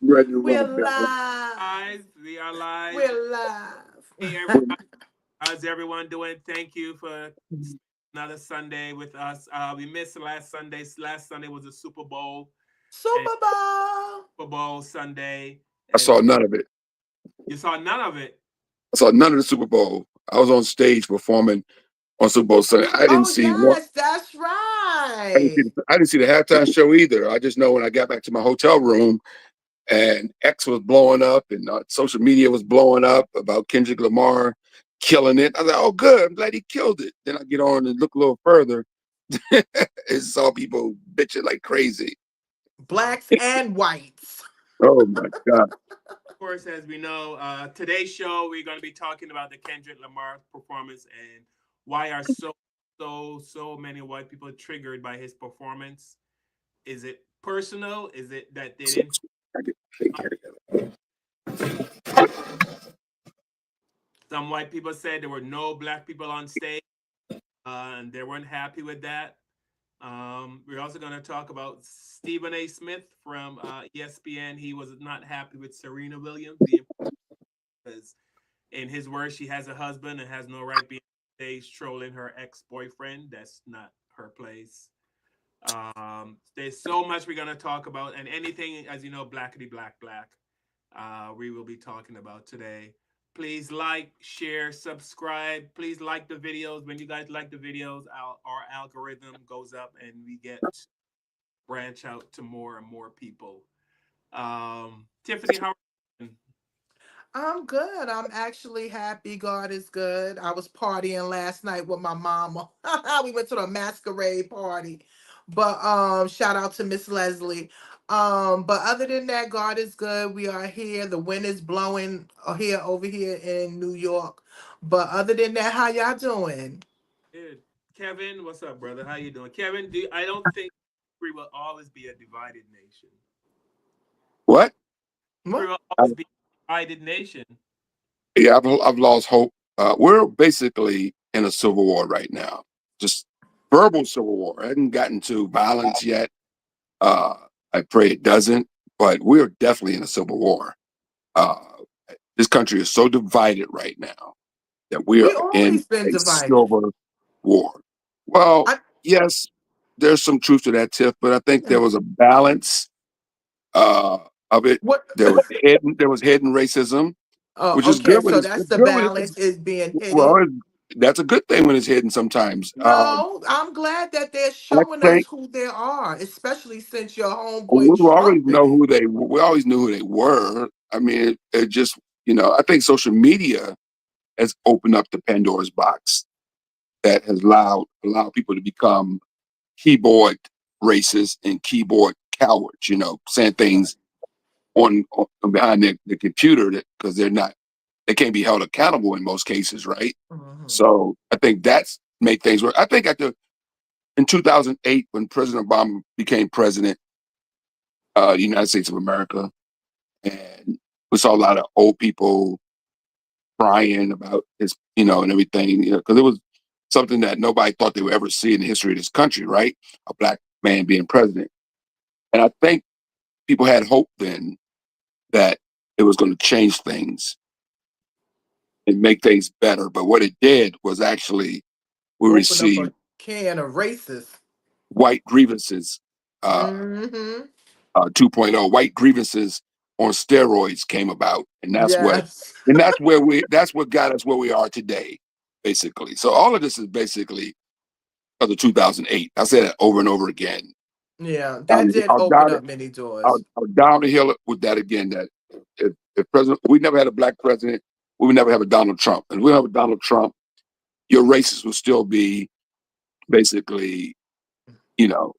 Ready to run a We're bell. live. Guys, we are live. We're Hey, live. everybody. How's everyone doing? Thank you for another Sunday with us. We missed last Sunday. Last Sunday was a Super Bowl and Super Bowl. Super Bowl Sunday, I and saw none of it. you saw none of it. I saw none of the Super Bowl. I was on stage performing on Super Bowl Sunday. I didn't Oh see one. yes, that's I didn't see, right. I didn't see the halftime show either. I just know when I got back to my hotel room and X was blowing up and social media was blowing up about Kendrick Lamar killing it. I was like, oh, good. I'm glad he killed it. Then I get on and look a little further and saw people bitching like crazy. Blacks and whites. Oh my God. Of course, as we know, today's show we're going to be talking about the Kendrick Lamar performance and why are so many white people triggered by his performance. Is it personal? Is it that they didn't? I get take care of Some white people said there were no black people on stage, and they weren't happy with that. We're also going to talk about Stephen A. Smith from ESPN. He was not happy with Serena Williams because, in his words, she has a husband and has no right being on stage trolling her ex-boyfriend. That's not her place. There's so much we're going to talk about, and anything, as you know, blackity black black, we will be talking about today. Please like, share, subscribe. Please like the videos. When you guys like the videos, our algorithm goes up and we get branch out to more and more people. Tiffany, how are you doing? I'm good. I'm actually happy. God is good. I was partying last night with my mama. We went to the masquerade party. But shout out to Miss Leslie. But other than that, God is good. We are here. The wind is blowing here over here in New York. But other than that, how y'all doing? Good. Kevin, what's up, brother? How you doing? Kevin, I don't think we will always be a divided nation. what? We What? will I, always be a divided nation. yeah, I've lost hope. We're basically in a civil war right now. Just verbal civil war. I hadn't gotten to violence yet. Uh, I pray it doesn't, but we're definitely in a civil war. Uh, this country is so divided right now that we We are in always been a divided. civil war. Well, I yes, there's some truth to that, Tiff, but I think yeah. there was a balance uh, of it. What There was hidden racism, which Oh, is okay. good when So it's, that's it's the good when it's balance is being well, hidden. that's a good thing when it's hidden sometimes. No, I'm glad that they're I showing us think who they are, especially since your homeboy we always Trump know is. who they. We always knew who they were. I mean, it just I think social media has opened up the Pandora's box that has allowed people to become keyboard racists and keyboard cowards. Saying Right. things on behind the computer because they can't be held accountable in most cases, right? Hmm. So I think that's made things work. I think in 2008 when President Obama became president of the United States of America, and we saw a lot of old people crying about and everything, because it was something that nobody thought they would ever see in the history of this country, right? A black man being president. And I think people had hope then that it was going to change things and make things better. But what it did was actually we Open up received a can of racist. white grievances, uh, Hmm. 2.0, white grievances on steroids came about, and Yes. that's what got us where we are today, basically. So all of this is basically of the 2008. I said it over and over again. Yeah, that Um, did I'll open down up it. many I'll, doors. I'll down the hill with that again. That if president, we never had a black president, we would never have a Donald Trump, and if we don't have a Donald Trump, your racist will still be basically, you know,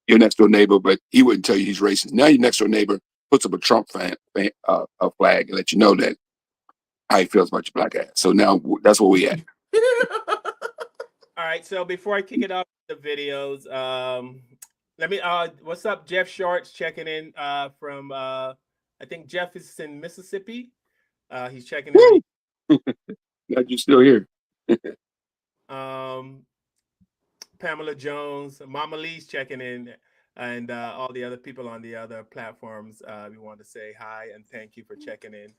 your next door neighbor, but he wouldn't tell you he's racist. Now your next door neighbor puts up a Trump a flag and let you know that how he feels about your black ass. So now that's where we at. All right, so before I kick it off with the videos, let me what's up, Jeff Shorts checking in from I think Jeff is in Mississippi. He's checking in. Woo! Glad you're still here. Um, Pamela Jones, Mama Lee's checking in. and all the other people on the other platforms. We want to say hi and thank you for checking in.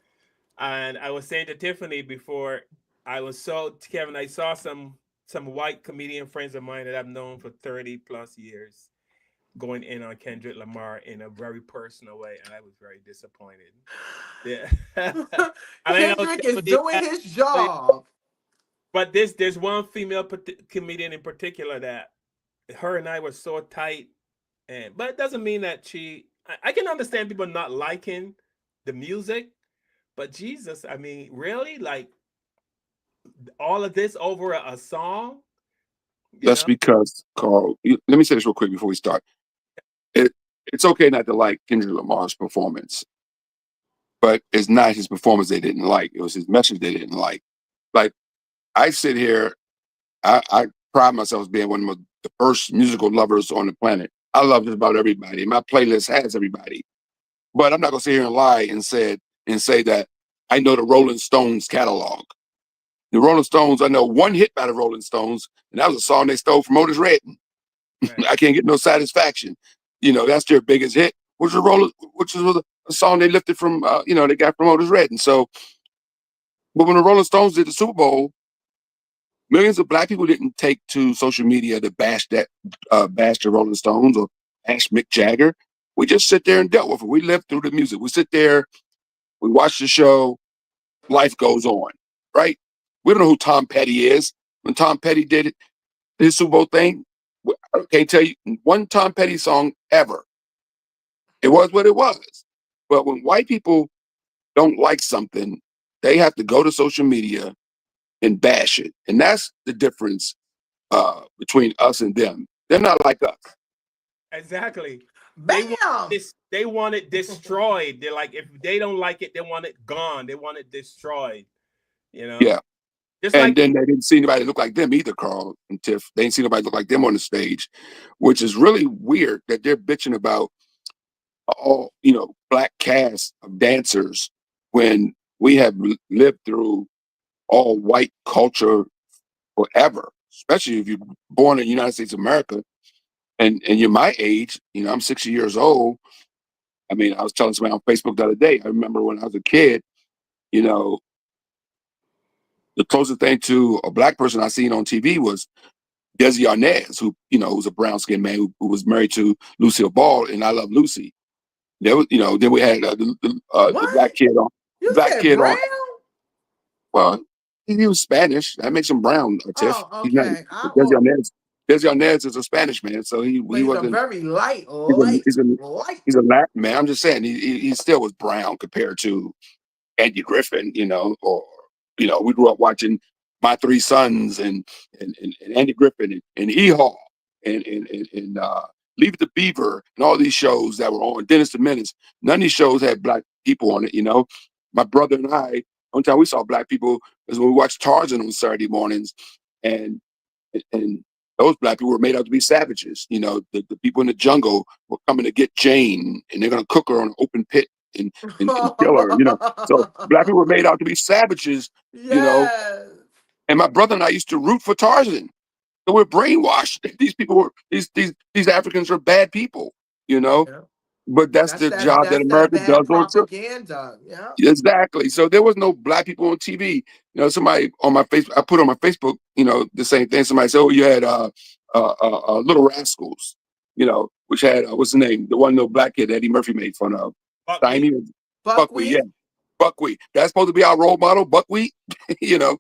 And I was saying to Tiffany before, I was so Kevin. I saw some white comedian friends of mine that I've known for 30 plus years going in on Kendrick Lamar in a very personal way, and I was very disappointed. Yeah, and I know Kendrick is Tiffany, doing his job. but there's one female comedian in particular that her and I were so tight, and but it doesn't mean that I can understand people not liking the music, but Jesus, I mean, really, like all of this over a song, you That's know? because, Carl, let me say this real quick before we start. It, it's okay not to like Kendrick Lamar's performance, but it's not his performance they didn't like. It was his message they didn't like. Like, I sit here, I pride myself as being one of the first musical lovers on the planet. I love just about everybody. My playlist has everybody. But I'm not gonna sit here and lie and say that I know the Rolling Stones catalog. The Rolling Stones, I know one hit by the Rolling Stones, and that was a song they stole from Otis Redding. Right. I can't get no satisfaction. That's their biggest hit, which was a song they lifted from, they got from Otis Redding. So, but when the Rolling Stones did the Super Bowl, millions of black people didn't take to social media to bash the Rolling Stones or bash Mick Jagger. We just sit there and dealt with it. We lived through the music. We sit there, we watch the show, life goes on, right? We don't know who Tom Petty is. When Tom Petty did his Super Bowl thing, I can't tell you one Tom Petty song ever. It was what it was. But when white people don't like something, they have to go to social media and bash it. And that's the difference between us and them. They're not like us. Exactly. They want Bam! this. They want it destroyed. They're like, if they don't like it, they want it gone. They want it destroyed. You know, Yeah. just And like then they didn't see anybody look like them either, Carl and Tiff. They didn't see nobody look like them on the stage, which is really weird that they're bitching about all, black cast of dancers when we have lived through all white culture forever, especially if you're born in the United States of America and you're my age, I'm 60 years old. I mean, I was telling somebody on Facebook the other day, I remember when I was a kid, you know, the closest thing to a black person I seen on TV was Desi Arnaz, who, was a brown skinned man who was married to Lucille Ball and I Love Lucy. There was, then we had the black What? kid on, the You black said kid brown? on, well, he was Spanish. That makes him brown, Tiff. Oh, He's not, okay. Desi Arnaz, Desi Arnaz is a Spanish man, so But he he's a wasn't, very light, he's a, light, he's a, light. he's a Latin man. I'm just saying, he still was brown compared to Andy Griffin, or we grew up watching My Three Sons and Andy Griffin and Hee Haw and Leave It to Beaver and all these shows that were on Dennis the Menace. None of these shows had black people on it. My brother and I, one time we saw black people was when we watched Tarzan on Saturday mornings, and and those black people were made out to be savages. The people in the jungle were coming to get Jane, and they're gonna cook her on an open pit and kill her. So black people were made out to be savages. You know, Yes. and my brother and I used to root for Tarzan. So we're brainwashed. These people were these Africans are bad people. You know, Yeah. but that's the job that That's that America bad does on TV. propaganda. Yeah. Exactly. So there was no black people on TV. Somebody on my Facebook, I put on my Facebook, the same thing. Somebody said, "Oh, you had Little Rascals," which had what's the name? The one little black kid Eddie Murphy made fun of. buckwheat. Stymie, Buckwheat, yeah, Buckwheat. Buckwheat. That's supposed to be our role model, Buckwheat. you know,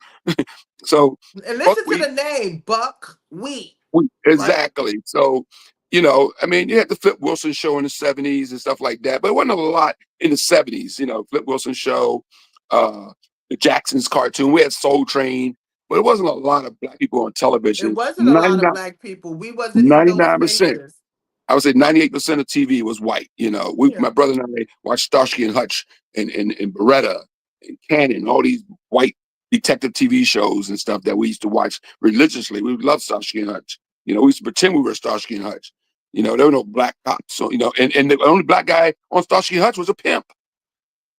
so And listen to Buckwheat. the name, Buckwheat. Like, Exactly. So, I mean, you had the Flip Wilson show in the '70s and stuff like that, but it wasn't a lot in the '70s. Flip Wilson show, uh, the Jacksons cartoon. We had Soul Train, but it wasn't a lot of black people on it television. wasn't a lot of 99, black people. We wasn't in those 99%. spaces. I would say 98% of TV was white. My Yeah. brother and I watched Starsky and Hutch and Beretta and Cannon, all these white detective TV shows and stuff that we used to watch religiously. We loved Starsky and Hutch. We used to pretend we were Starsky and Hutch. There were no black cops. So, and the only black guy on Starsky and Hutch was a pimp,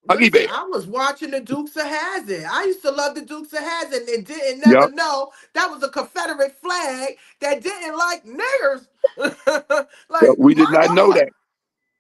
Huggy Listen, Bear. I was watching the Dukes of Hazzard. I used to love the Dukes of Hazzard and didn't never Yep. know that was a Confederate flag that didn't like niggers. Like, We did my not know God. that.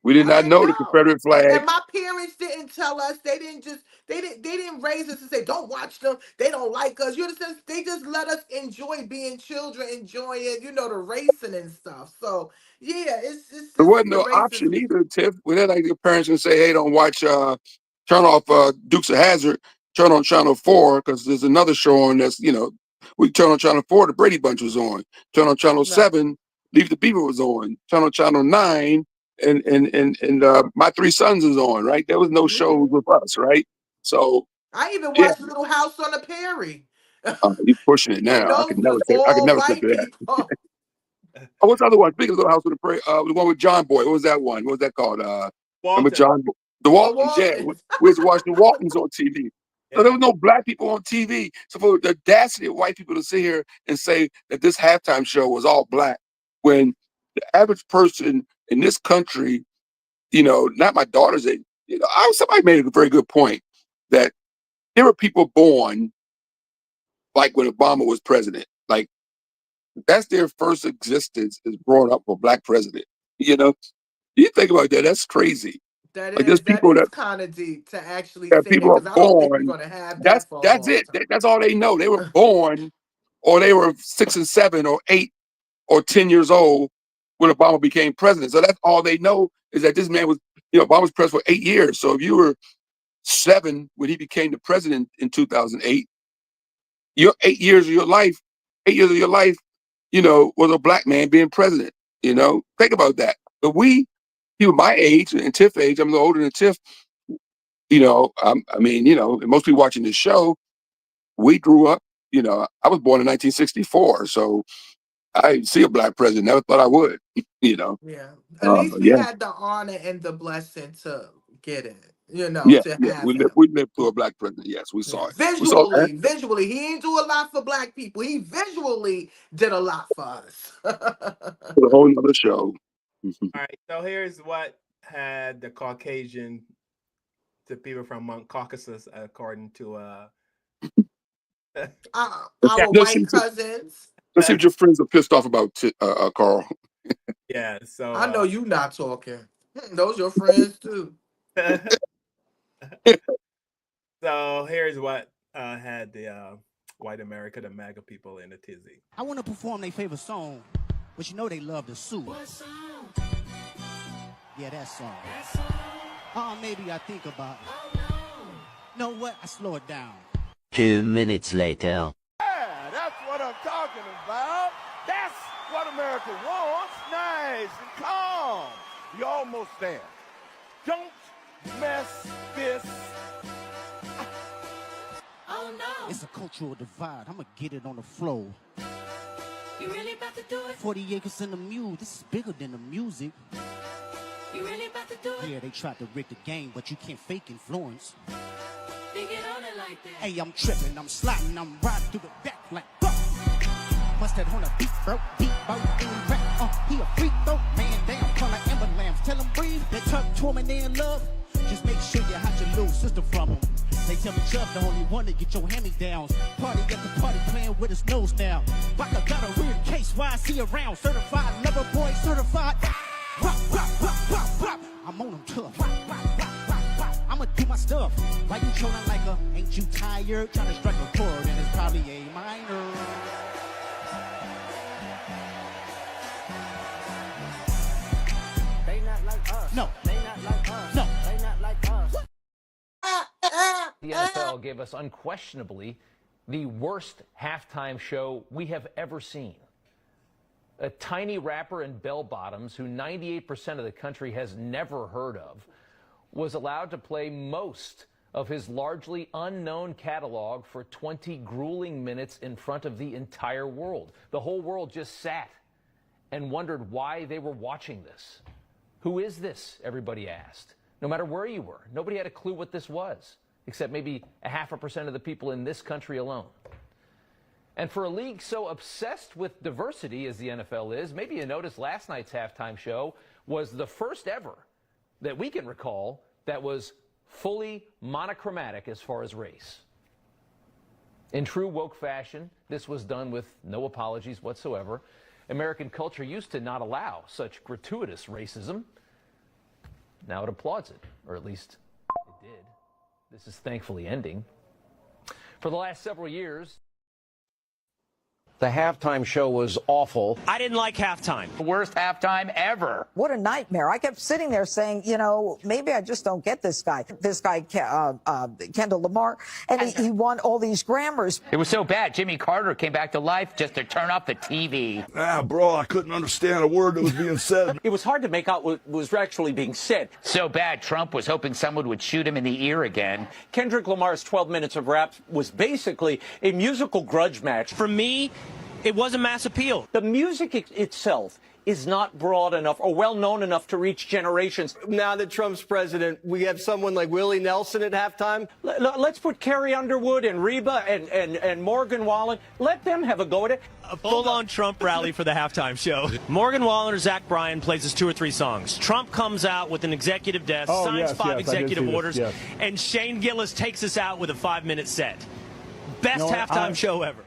We did not I know the know. Confederate And flag. my parents didn't tell us. They didn't raise us and say, don't watch them. They don't like us. You understand? They just let us enjoy being children, enjoying, the racing and stuff. So yeah, There it's wasn't the no option racism. either, Tiff. We had like your parents would say, "Hey, don't watch, turn off Dukes of Hazzard, turn on Channel 4 because there's another show on that's we turn on Channel 4, the Brady Bunch was on. Turn on Channel Right. 7, Leave the Beaver was on. Turn on Channel 9, and My Three Sons is on. Right, there was no shows Mhm. with us. Right, so I even yeah, watched Little House on the Prairie. you're pushing it And now. those was I could all never sit white through that. people. Oh, what's the other one? Speaking of Little House on the Prairie, the one with John Boy. What was that one? What was that called? Remember Walton. John? The The Waltons. Yeah, Waltons. we was watching the Waltons on TV. So there Yeah. was no black people on TV. So for the audacity of white people to sit here and say that this halftime show was all black, when the average person in this country, not my daughter's age, somebody made a very good point that there were people born like when Obama was president. Like that's their first existence is growing up with a black president. You know, you think about that, that's crazy. That Like there's is that people is kind of deep to actually that say that people are because I don't think we're born. gonna have That's that for a that's long it. That's all they know. They were born, or they were 6 and 7 or 8 or 10 years old when Obama became president. So that's all they know is that this man was, Obama was president for 8 years. So if you were 7 when he became the president in 2008, your 8 years of your life, 8 years of your life, was a black man being president. Think about that. But people my age and Tiff age, I'm a little older than Tiff. And most people watching this show, we grew up. I was born in 1964, so I see a black president. Never thought I would. You know, Yeah. At least but we yeah, had the honor and the blessing to get it, yeah, to yeah. have him. We lived through a black president. Yes, we Yeah. saw it. We saw it Visually, he didn't do a lot for black people. He visually did a lot for us. for a whole nother show. All right. So here's what had the Caucasian, the people from Mount Caucasus, according to Our let's see, white cousins. let's see what your friends are pissed off about, Carl. yeah. So I know you not talking. Those your friends too. so here's what had the white America, the MAGA people in a tizzy. I want to perform their favorite song, but you know they love the sue. What song? Yeah, that song. Maybe I think about it. Oh, no. Know what? I slow it down. 2 minutes later. Yeah, that's what I'm talking about. That's what America wants. Nice and calm. You're almost there. Don't mess this. Oh no. It's a cultural divide. I'ma get it on the floor. You really about to do it? 40 acres in the mule. This is bigger than the music. You really about to do it? Yeah, they tried to rig the game, but you can't fake influence. They get on it like that. Hey, I'm tripping, I'm sliding, I'm riding through the back like must have on a beat, bro, in rap, he a freak though, man, damn, call like Ember Lambs, tell him breathe, that truck torment they in love, just make sure you hide your little sister from him. They tell me Chubb the only one to get your hand-me-downs. Party at the party playing with his nose now. Baka got a weird case, why I see around, certified lover boy, certified. Rock, rock, rock, rock, rock. I'm on them tough. Rock, rock, rock, rock, rock. I'ma do my stuff. Why you trolling like a, ain't you tired? Trying to strike a chord and it's probably A minor. They not like us. No. They not like us. No. They not like us. The NFL gave us unquestionably the worst halftime show we have ever seen. A tiny rapper in bell bottoms who 98% of the country has never heard of was allowed to play most of his largely unknown catalog for 20 grueling minutes in front of the entire world. The whole world just sat and wondered why they were watching this. Who is this? Everybody asked. No matter where you were, nobody had a clue what this was, except maybe 0.5% of the people in this country alone. And for a league so obsessed with diversity as the NFL is, maybe you noticed last night's halftime show was the first ever that we can recall that was fully monochromatic as far as race. In true woke fashion, this was done with no apologies whatsoever. American culture used to not allow such gratuitous racism. Now it applauds it, or at least it did. This is thankfully ending. For the last several years, the halftime show was awful. I didn't like halftime. The worst halftime ever. What a nightmare. I kept sitting there saying, maybe I just don't get this guy. Kendall Lamar, and he won all these Grammys. It was so bad. Jimmy Carter came back to life just to turn off the TV. Bro, I couldn't understand a word that was being said. It was hard to make out what was actually being said. So bad, Trump was hoping someone would shoot him in the ear again. Kendrick Lamar's 12 minutes of rap was basically a musical grudge match. For me, it wasn't mass appeal. The music itself is not broad enough or well known enough to reach generations. Now that Trump's president, we have someone like Willie Nelson at halftime. Let's put Carrie Underwood and Reba and Morgan Wallen. Let them have a go at it. A full-on Trump rally for the halftime show. Morgan Wallen or Zach Bryan plays us 2 or 3 songs. Trump comes out with an executive desk, signs 5 executive orders, and Shane Gillis takes us out with a 5-minute set. Best halftime show ever.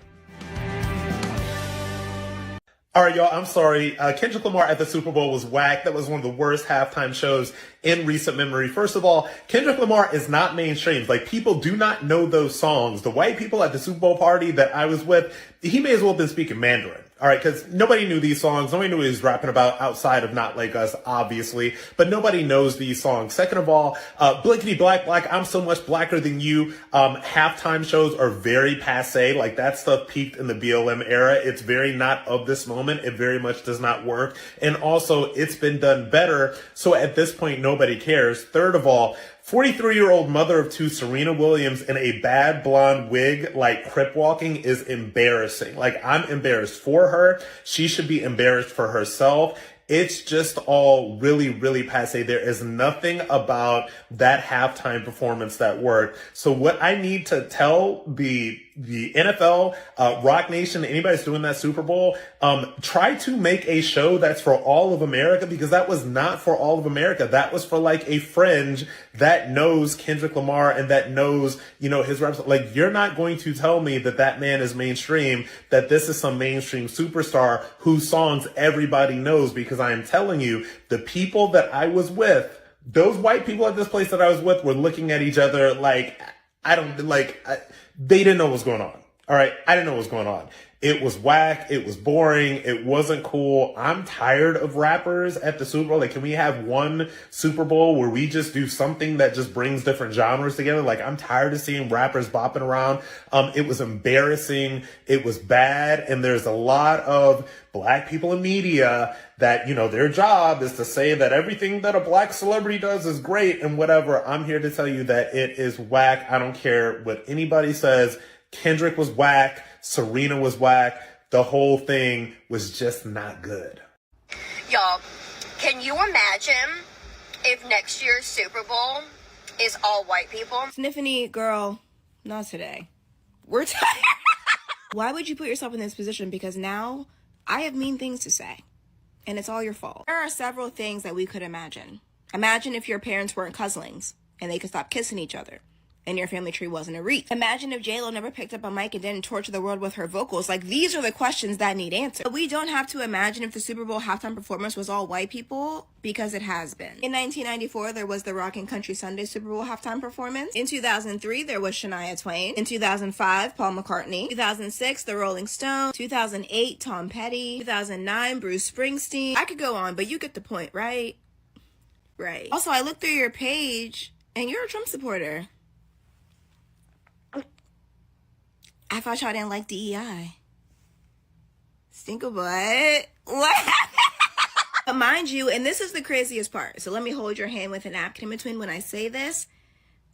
All right, y'all, I'm sorry. Kendrick Lamar at the Super Bowl was whack. That was one of the worst halftime shows in recent memory. First of all, Kendrick Lamar is not mainstream. Like, people do not know those songs. The white people at the Super Bowl party that I was with, he may as well have been speaking Mandarin. All right, because nobody knew these songs. Nobody knew what he was rapping about outside of Not Like Us, obviously. But nobody knows these songs. Second of all, Blickety Black, I'm so much blacker than you. Halftime shows are very passe. Like, that stuff peaked in the BLM era. It's very not of this moment. It very much does not work. And also, it's been done better. So at this point, nobody cares. Third of all, 43-year-old mother of 2 Serena Williams in a bad blonde wig, like crip walking, is embarrassing. Like, I'm embarrassed for her. She should be embarrassed for herself. It's just all really, really passe. There is nothing about that halftime performance that worked. So what I need to tell the NFL, Rock Nation, anybody that's doing that Super Bowl, try to make a show that's for all of America, because that was not for all of America. That was for like a fringe that knows Kendrick Lamar and that knows, his raps. Like, you're not going to tell me that that man is mainstream, that this is some mainstream superstar whose songs everybody knows, because I am telling you, the people that I was with, those white people at this place that I was with were looking at each other like, they didn't know what was going on. All right. I didn't know what was going on. It was whack. It was boring. It wasn't cool. I'm tired of rappers at the Super Bowl. Like, can we have one Super Bowl where we just do something that just brings different genres together? Like, I'm tired of seeing rappers bopping around. It was embarrassing. It was bad. And there's a lot of black people in media that, their job is to say that everything that a black celebrity does is great and whatever. I'm here to tell you that it is whack. I don't care what anybody says. Kendrick was whack. Serena was whack. The whole thing was just not good. Y'all, can you imagine if next year's Super Bowl is all white people? Sniffany, girl, not today. We're tired. Why would you put yourself in this position? Because now I have mean things to say, and it's all your fault. There are several things that we could imagine. Imagine if your parents weren't cousinlings and they could stop kissing each other, and your family tree wasn't a wreath. Imagine if J-Lo never picked up a mic and didn't torture the world with her vocals. Like, these are the questions that need answered. But we don't have to imagine if the Super Bowl halftime performance was all white people, because it has been. In 1994, there was the Rock and Country Sunday Super Bowl halftime performance. In 2003, there was Shania Twain. In 2005, Paul McCartney. 2006, the Rolling Stones. 2008, Tom Petty. 2009, Bruce Springsteen. I could go on, but you get the point, right? Right. Also, I looked through your page, and you're a Trump supporter. I thought y'all didn't like DEI. Stinker butt. What? But mind you, and this is the craziest part, so let me hold your hand with an napkin in between when I say this.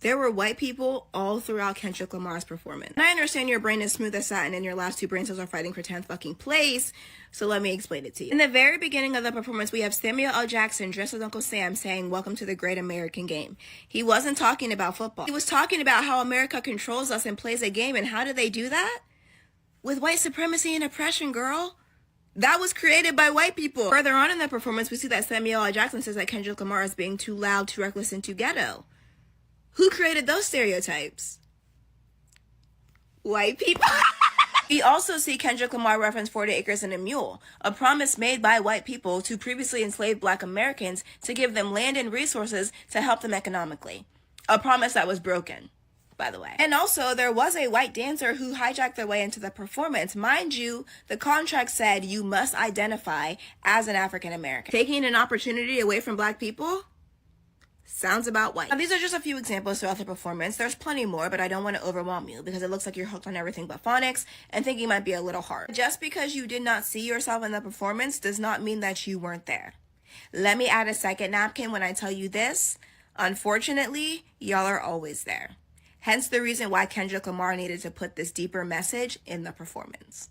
There were white people all throughout Kendrick Lamar's performance. And I understand your brain is smooth as satin and your last 2 brain cells are fighting for 10th fucking place, so let me explain it to you. In the very beginning of the performance, we have Samuel L. Jackson dressed as Uncle Sam saying, "Welcome to the great American game." He wasn't talking about football. He was talking about how America controls us and plays a game, and how do they do that? With white supremacy and oppression, girl. That was created by white people. Further on in the performance, we see that Samuel L. Jackson says that Kendrick Lamar is being too loud, too reckless, and too ghetto. Who created those stereotypes? White people. We also see Kendrick Lamar reference 40 acres and a mule, a promise made by white people to previously enslaved black Americans to give them land and resources to help them economically. A promise that was broken, by the way. And also, there was a white dancer who hijacked their way into the performance. Mind you, the contract said you must identify as an African American. Taking an opportunity away from black people? Sounds about white. Now, these are just a few examples throughout the performance. There's plenty more, but I don't want to overwhelm you because it looks like you're hooked on everything but phonics and thinking might be a little hard. Just because you did not see yourself in the performance does not mean that you weren't there. Let me add a second napkin when I tell you this. Unfortunately, y'all are always there. Hence the reason why Kendrick Lamar needed to put this deeper message in the performance.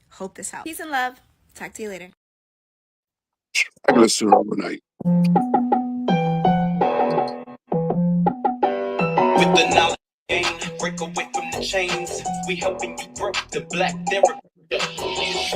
Hope this helps. Peace and love. Talk to you later. I can listen to it overnight. With the knowledge gain, break away from the chains. We helping you broke the black therapy. We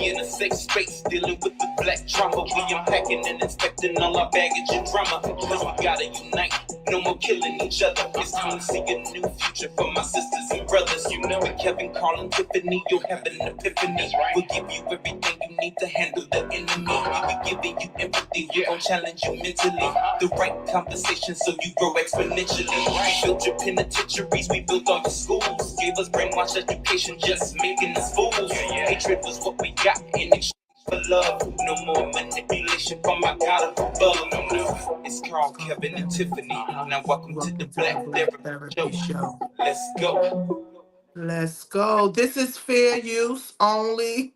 in a safe space, dealing with the black trauma. We unpacking and inspecting all our baggage and drama. Cause we gotta unite, no more killing each other. It's time to see a new future for my sisters and brothers. You know it, Kevin, Carl, and Tiffany, you'll have an epiphany. We'll give you everything you need to handle the enemy. We're giving you empathy, we gon' challenge you mentally. The right conversation so you grow exponentially. We built your penitentiaries, we built all your schools. Gave us brainwashed education, just making us fools. Hatred was what we got in exchange for love. No more manipulation from my God up above. It's Carl, Kevin, and Tiffany. Now welcome to the Black Therapy Show. Let's go. Let's go. This is fair use only.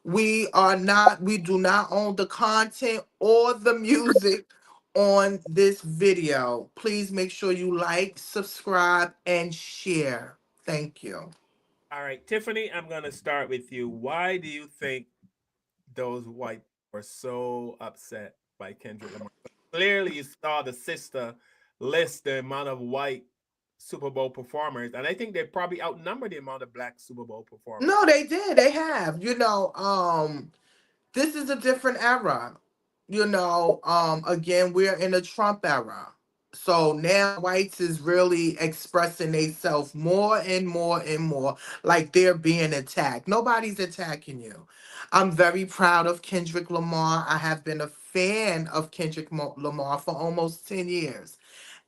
We do not own the content or the music on this video. Please make sure you like, subscribe, and share. Thank you. All right, Tiffany, I'm going to start with you. Why do you think those white were so upset by Kendrick Lamar? Clearly, you saw the sister list the amount of white Super Bowl performers, and I think they probably outnumber the amount of black Super Bowl performers. No, they did. They have. This is a different era. Again, we're in a Trump era. So now whites is really expressing themselves more and more and more like they're being attacked. Nobody's attacking you. I'm very proud of Kendrick Lamar. I have been a fan of Kendrick Lamar for almost 10 years.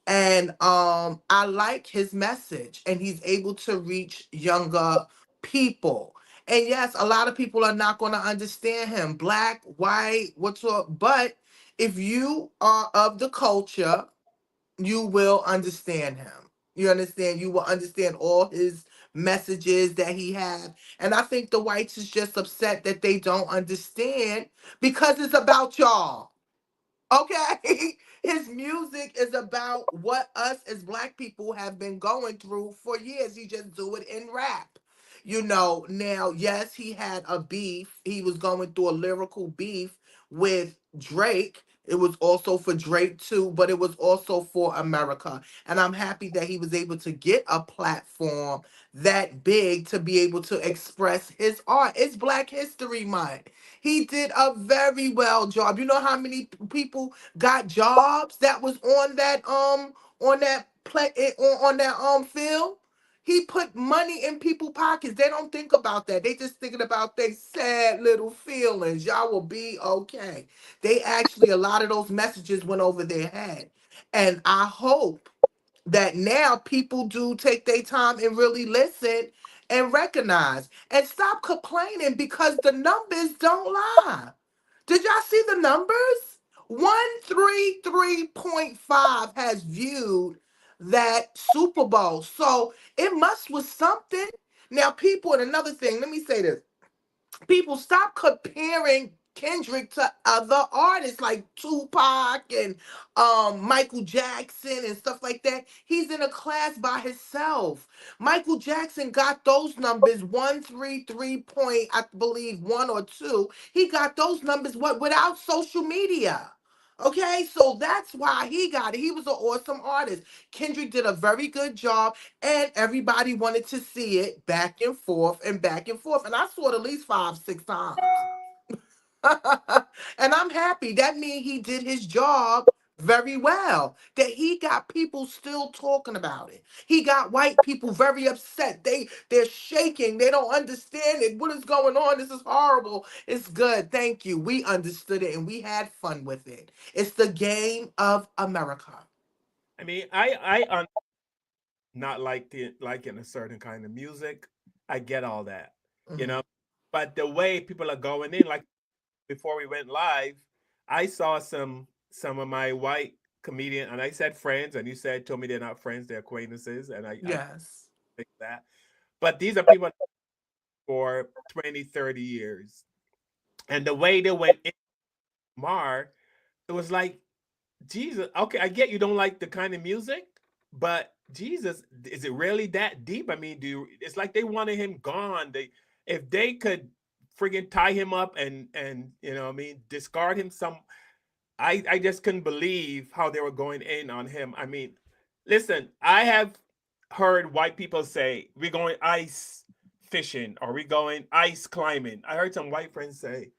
And I like his message, and he's able to reach younger people. And yes, a lot of people are not going to understand him, black, white, what's up. But if you are of the culture, you will understand him. You understand? You will understand all his messages that he had. And I think the whites is just upset that they don't understand because it's about y'all. Okay? His music is about what us as black people have been going through for years. He just do it in rap. Now, yes, he had a beef. He was going through a lyrical beef with Drake. It was also for Drake too, but it was also for America. And I'm happy that he was able to get a platform that big to be able to express his art. It's Black History Month. He did a very well job. You know how many people got jobs that was on that play on that film? He put money in people's pockets. They don't think about that. They just thinking about their sad little feelings. Y'all will be okay. They actually, a lot of those messages went over their head. And I hope that now people do take their time and really listen and recognize and stop complaining because the numbers don't lie. Did y'all see the numbers? 133.5 has viewed that Super Bowl. So it must was something. Now, people, and another thing, let me say this. People, stop comparing Kendrick to other artists like Tupac and Michael Jackson and stuff like that. He's in a class by himself. Michael Jackson got those numbers 133 point, I believe 1 or 2. He got those numbers without social media. Okay, so that's why he got it. He was an awesome artist. Kendrick did a very good job, and everybody wanted to see it back and forth and back and forth. And I saw it at least 5, 6 times. And I'm happy. That means he did his job very well, that he got people still talking about it. He got white people very upset. They're shaking. They don't understand it. What is going on? This is horrible. It's good. Thank you. We understood it and we had fun with it. It's the game of America. I mean, I not liking a certain kind of music. I get all that, you know. But the way people are going in, like before we went live, I saw some of my white comedian, and I said friends, and you told me they're not friends, they're acquaintances, and I Yes. think that. But these are people for 20, 30 years. And the way they went in Mar, it was like, Jesus, okay, I get you don't like the kind of music, but Jesus, is it really that deep? I mean, it's like they wanted him gone. If they could friggin' tie him up and you know what I mean, discard him I just couldn't believe how they were going in on him. I mean, listen, I have heard white people say we're going ice fishing or we're going ice climbing. I heard some white friends say,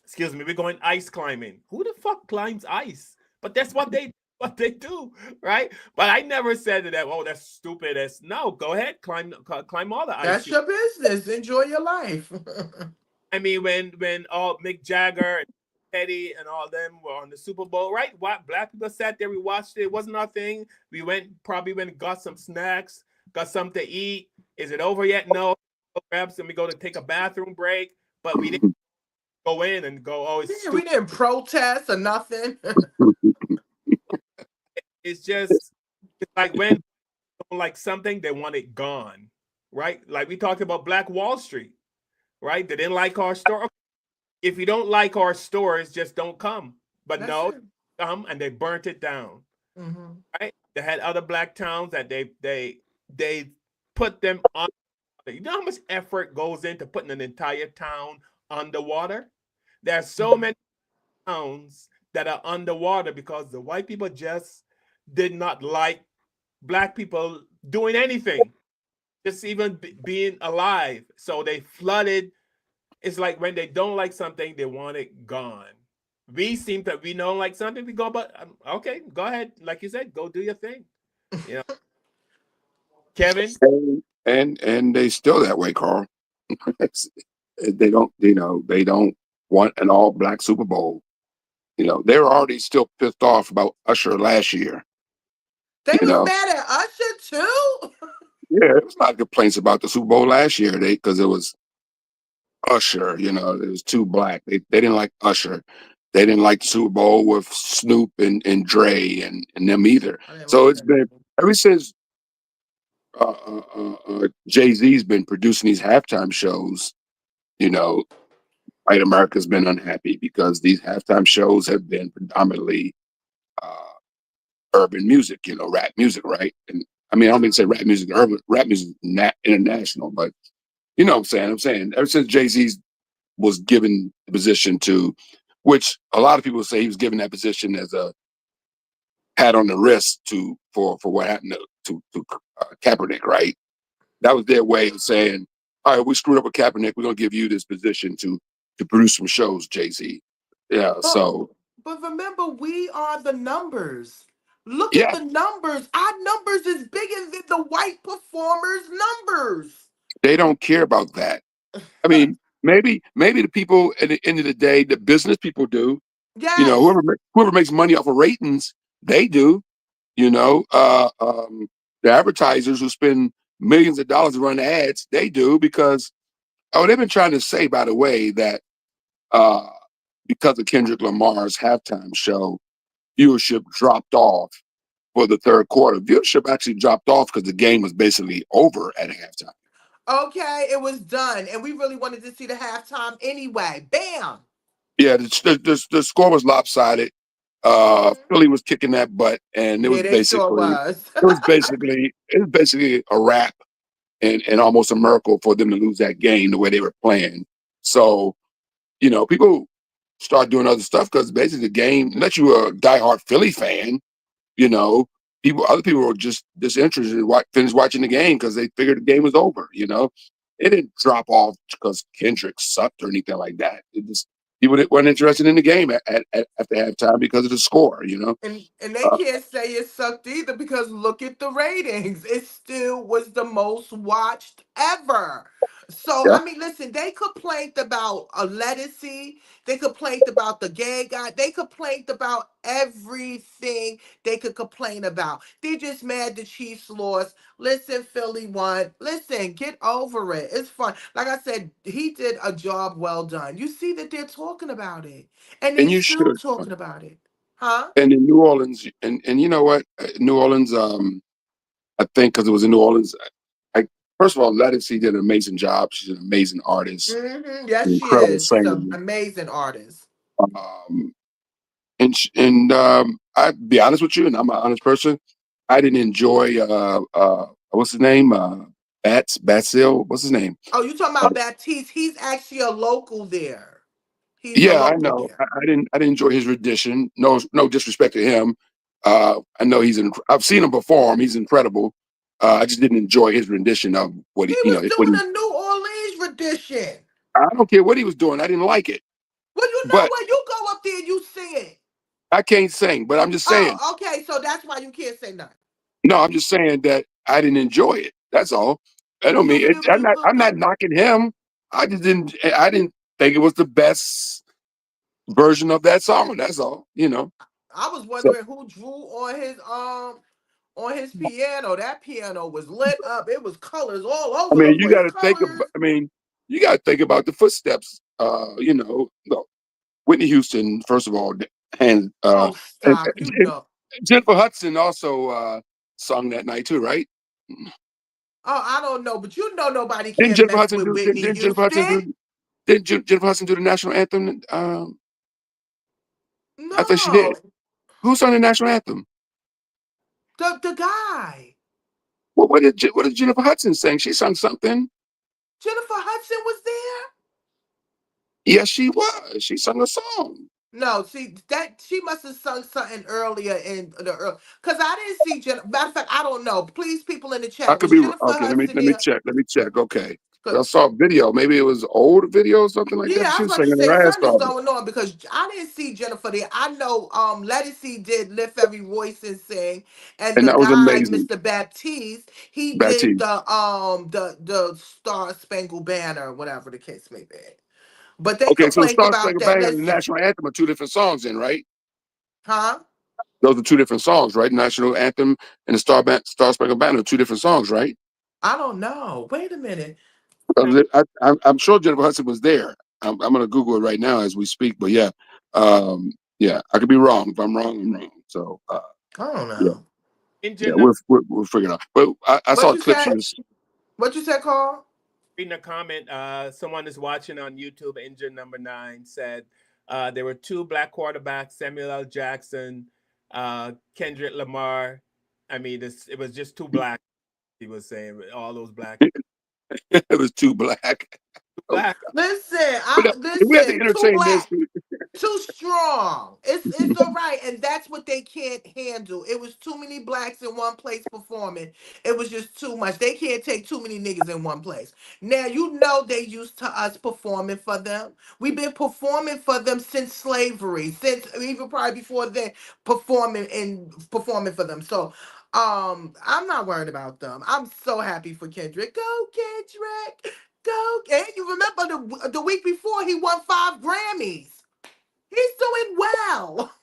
excuse me, we're going ice climbing. Who the fuck climbs ice? But that's what they do, right? But I never said that. Oh, that's stupid. No. Go ahead, climb all the ice. That's your business. Enjoy your life. I mean, when all Mick Jagger and Teddy and all them were on the Super Bowl, right? What black people sat there, we watched it. It wasn't our thing. We probably went and got some snacks, got something to eat. Is it over yet? No. Grab some. We go to take a bathroom break, but we didn't go in and go. Oh, it's we didn't protest or nothing. It's just it's like when they don't like something, they want it gone, right? Like we talked about Black Wall Street, right? They didn't like our store. Okay. If you don't like our stores, just don't come. But That's no, it. come and they burnt it down, Mm-hmm. right? They had other black towns that they put them on. You know how much effort goes into putting an entire town underwater? There are so many towns that are underwater because the white people just did not like black people doing anything, just even being alive. So they flooded. It's like when they don't like something, they want it gone. We don't like something, we go, but okay, go ahead. Like you said, go do your thing. You know, Kevin. And they still that way, Carl. They don't, they don't want an all black Super Bowl. They were already still pissed off about Usher last year. They was mad at Usher too. Yeah, it was a lot of complaints about the Super Bowl last year. Because it was Usher, it was too black. They didn't like Usher. They didn't like the Super Bowl with Snoop and Dre and them either. So it's been ever since Jay-Z's been producing these halftime shows. White America's been unhappy because these halftime shows have been predominantly urban music, rap music, right? And I mean, I don't mean to say rap music, rap music, international, but you know what I'm saying? I'm saying ever since Jay-Z was given the position to, which a lot of people say he was given that position as a pat on the wrist for what happened to Kaepernick, right? That was their way of saying, all right, we screwed up with Kaepernick. We're gonna give you this position to produce some shows, Jay-Z. Yeah. But remember, we are the numbers. Look at the numbers. Our numbers is bigger than the white performers' numbers. They don't care about that. I mean, maybe the people at the end of the day, the business people do. Yes. Whoever makes money off of ratings, they do. The advertisers who spend millions of dollars to run ads, they do because they've been trying to say, by the way, that because of Kendrick Lamar's halftime show, viewership dropped off for the third quarter. Viewership actually dropped off because the game was basically over at halftime. Okay, it was done, and we really wanted to see the halftime anyway. Bam. Yeah, the score was lopsided. Philly was kicking that butt, and it was basically a wrap and almost a miracle for them to lose that game the way they were playing. So, people start doing other stuff because basically the game, unless you were a diehard Philly fan, other people were just disinterested in finish watching the game because they figured the game was over. It didn't drop off because Kendrick sucked or anything like that. weren't interested in the game after halftime because of the score. And they can't say it sucked either because look at the ratings. It still was the most watched ever. So Yeah. I mean, listen, they complained about a lettucey. They complained about the gay guy. They complained about everything they could complain about. They're just mad the Chiefs lost. Listen, Philly won. Listen, get over it. It's fun. Like I said, he did a job well done. You see that they're talking about it, and And they you still should. talking about it, huh? And in New Orleans, and you know what? New Orleans, I think because it was in New Orleans, I first of all, Ledisi did an amazing job. She's an amazing artist, Yes, an she incredible is. She's singer. an amazing artist. Um, I'd be honest with you, and I'm an honest person. I didn't enjoy what's his name? Basil. What's his name? Oh, you talking about Baptiste? He's actually a local there. He's a Yeah, I local know. there. I didn't enjoy his rendition. No disrespect to him. I know I've seen him perform. He's incredible. I just didn't enjoy his rendition of what He he, was what doing he. a New Orleans rendition. I don't care what he was doing. I didn't like it. Well, you know But what? You go up there and you sing it. I can't sing. But I'm just saying. Oh, okay. So that's why you can't say nothing. No, I'm just saying that I didn't enjoy it. That's all. I don't mean it. I'm not knocking him. I just didn't. I didn't think it was the best version of that song. That's all. I was So wondering who drew on his piano. That piano was lit up. It was colors all I over the mean, you got place. to think Colors. about. I mean, you got to think about the footsteps. No, Whitney Houston, first of all, and Oh, stop. You know. Jennifer Hudson also sung that night too, right? Oh, I don't know, but you know nobody Didn't can't Jennifer mess Hudson with do? Whitney Didn't Jennifer Hudson Houston. do? Didn't Jennifer Hudson do the national anthem? I think she did. No, Who sung the national anthem? the guy. Well, what did Jennifer Hudson sing? She sung something. Jennifer Hudson was there. Yes, she was. She sung a song. No, see that she must have sung something earlier in the because I didn't see Matter of fact, I don't know. Please, people in the I chat, could was be Jennifer okay. Let me Hudson let me there? check. Let me check. Okay. 'Cause- I saw a video. Maybe it was old video or something like Yeah, that. I She was was about to singing say her ass something's off. going on because I didn't see Jennifer there. I know Lettucey did Lift Every Voice and Sing, and And the that was guy, amazing. Mr. Baptiste, he did Baptiste. the Star Spangled Banner, whatever the case may be. But they Okay, so the complained Star about Spangled that. Banner and the Listen, national anthem are two different songs, then, right? huh? Those are two different songs, right? National anthem and the Star Spangled Banner are two different songs, right? I don't know. Wait a minute. Because I'm sure Jennifer Hudson was there. I'm going to Google it right now as we speak. But yeah, I could be wrong. If I'm wrong, I'm wrong. So I don't yeah, know. yeah, we'll figure it out. But I What saw you clips said? from this. What you said, Carl? Reading a comment, someone is watching on YouTube. Engine number 9 said there were two black quarterbacks: Samuel L. Jackson, Kendrick Lamar. I mean, it was just too black. He was saying all those black. It was too black. Black. Listen, But we have to too entertain this. black, too strong. It's all right, and that's what they can't handle. It was too many blacks in one place performing. It was just too much. They can't take too many niggas in one place. Now you know they used to us performing for them. We've been performing for them since slavery, since even probably before then, performing for them. So I'm not worried about them. I'm so happy for Kendrick. Go Kendrick. Go. And you remember the week before he won 5 Grammys. He's doing well.